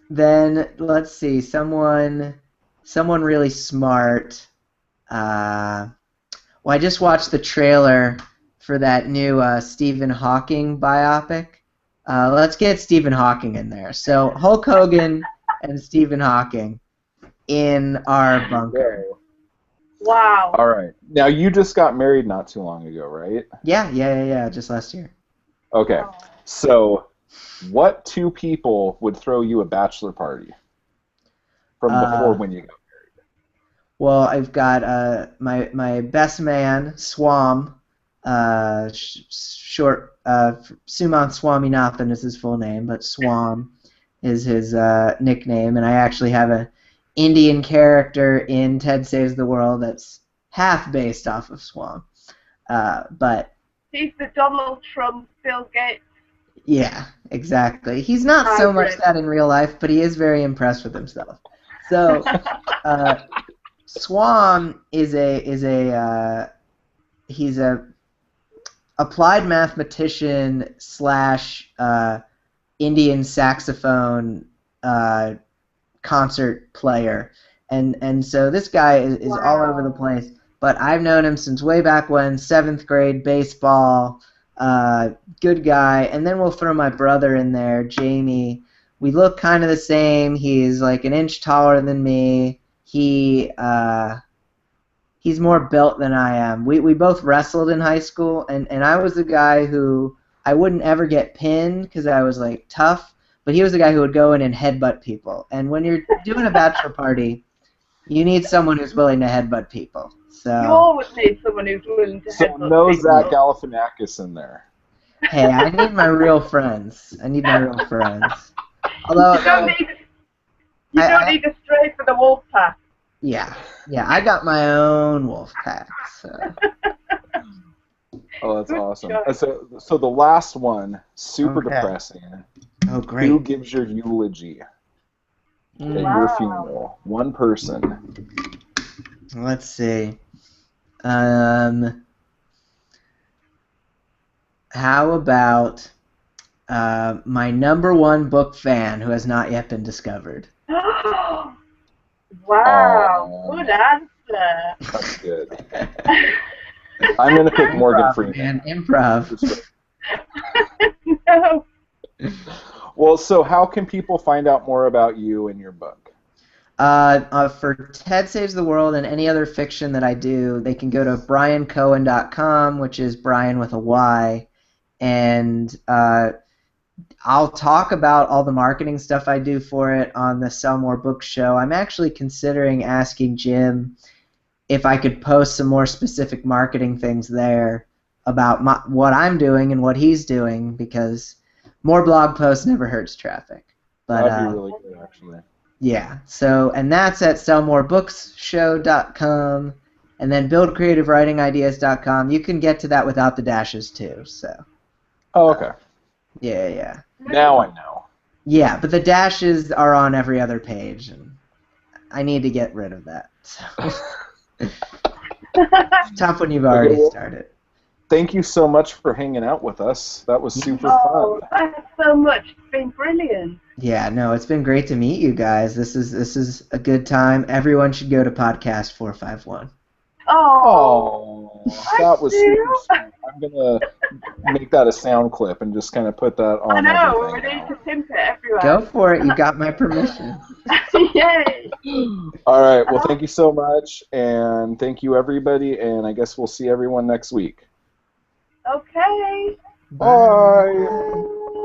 Speaker 3: then let's see, someone really smart. Well, I just watched the trailer for that new Stephen Hawking biopic. Let's get Stephen Hawking in there. So Hulk Hogan and Stephen Hawking in our bunker.
Speaker 2: Wow.
Speaker 1: All right. Now, you just got married not too long ago, right?
Speaker 3: Yeah, just last year.
Speaker 1: Okay. So, what two people would throw you a bachelor party from before when you got married?
Speaker 3: Well, I've got my best man, Swam, short Suman Swaminathan is his full name, but Swam is his nickname, and I actually have an Indian character in Ted Saves the World that's half based off of Swam. But
Speaker 2: He's the Donald Trump, Bill Gates.
Speaker 3: yeah, exactly. He's not so much that in real life, but he is very impressed with himself. So, Swam is he's a applied mathematician slash Indian saxophone concert player, and so this guy is all over the place. But I've known him since way back when, 7th grade baseball. Good guy. And then we'll throw my brother in there, Jamie. We look kind of the same. He's like an inch taller than me. He's more built than I am. We both wrestled in high school, and I was the guy who I wouldn't ever get pinned because I was like tough, but he was the guy who would go in and headbutt people. And when you're doing a bachelor party, you need someone who's willing to headbutt people. So
Speaker 2: You always need someone who's willing to
Speaker 1: So,
Speaker 2: headbutt
Speaker 1: no
Speaker 2: people.
Speaker 1: Zach Galifianakis in there.
Speaker 3: hey, I need my real friends. Although
Speaker 2: You don't need You don't
Speaker 3: I,
Speaker 2: need to stray for the wolf pack.
Speaker 3: yeah, I got my own wolf pack. So.
Speaker 1: Oh, that's
Speaker 2: Good
Speaker 1: awesome.
Speaker 2: choice.
Speaker 1: So the last one, super
Speaker 3: Okay.
Speaker 1: depressing.
Speaker 3: Oh,
Speaker 1: Who
Speaker 3: great.
Speaker 1: gives your eulogy at
Speaker 3: Mm,
Speaker 1: your
Speaker 2: Wow.
Speaker 1: funeral? One person.
Speaker 3: let's see. How about my #1 book fan who has not yet been discovered?
Speaker 2: Wow,
Speaker 1: Oh,
Speaker 2: good answer.
Speaker 1: that's good. I'm gonna pick Morgan
Speaker 3: Improv,
Speaker 1: Freeman.
Speaker 3: man, improv.
Speaker 2: No.
Speaker 1: Well, so how can people find out more about you and your book?
Speaker 3: For Ted Saves the World and any other fiction that I do, they can go to bryancohen.com, which is Brian with a Y, and I'll talk about all the marketing stuff I do for it on the Sell More Books show. I'm actually considering asking Jim if I could post some more specific marketing things there about what I'm doing and what he's doing, because more blog posts never hurts traffic. But
Speaker 1: That'd be really good, actually.
Speaker 3: yeah, so, and that's at sellmorebookshow.com, and then buildcreativewritingideas.com. You can get to that without the dashes too, so.
Speaker 1: Oh, okay.
Speaker 3: Yeah.
Speaker 1: Now I know.
Speaker 3: Yeah, but the dashes are on every other page, and I need to get rid of that. So. Tough when you've already
Speaker 1: Okay, well,
Speaker 3: started.
Speaker 1: thank you so much for hanging out with us. That was super
Speaker 2: Oh,
Speaker 1: fun.
Speaker 2: thanks so much. It's been brilliant.
Speaker 3: Yeah, no, it's been great to meet you guys. This is a good time. Everyone should go to podcast 451.
Speaker 2: Oh,
Speaker 1: Oh, that was super
Speaker 2: you.
Speaker 1: sweet. I'm gonna make that a sound clip and just kind of put that
Speaker 2: I
Speaker 1: on
Speaker 2: know, we
Speaker 1: everything
Speaker 2: need
Speaker 1: now.
Speaker 2: to pimp it everywhere.
Speaker 3: Go for it. You got my permission.
Speaker 2: Yay.
Speaker 1: All right. Well, thank you so much, and thank you everybody, and I guess we'll see everyone next week.
Speaker 2: Okay.
Speaker 1: Bye.
Speaker 2: Bye.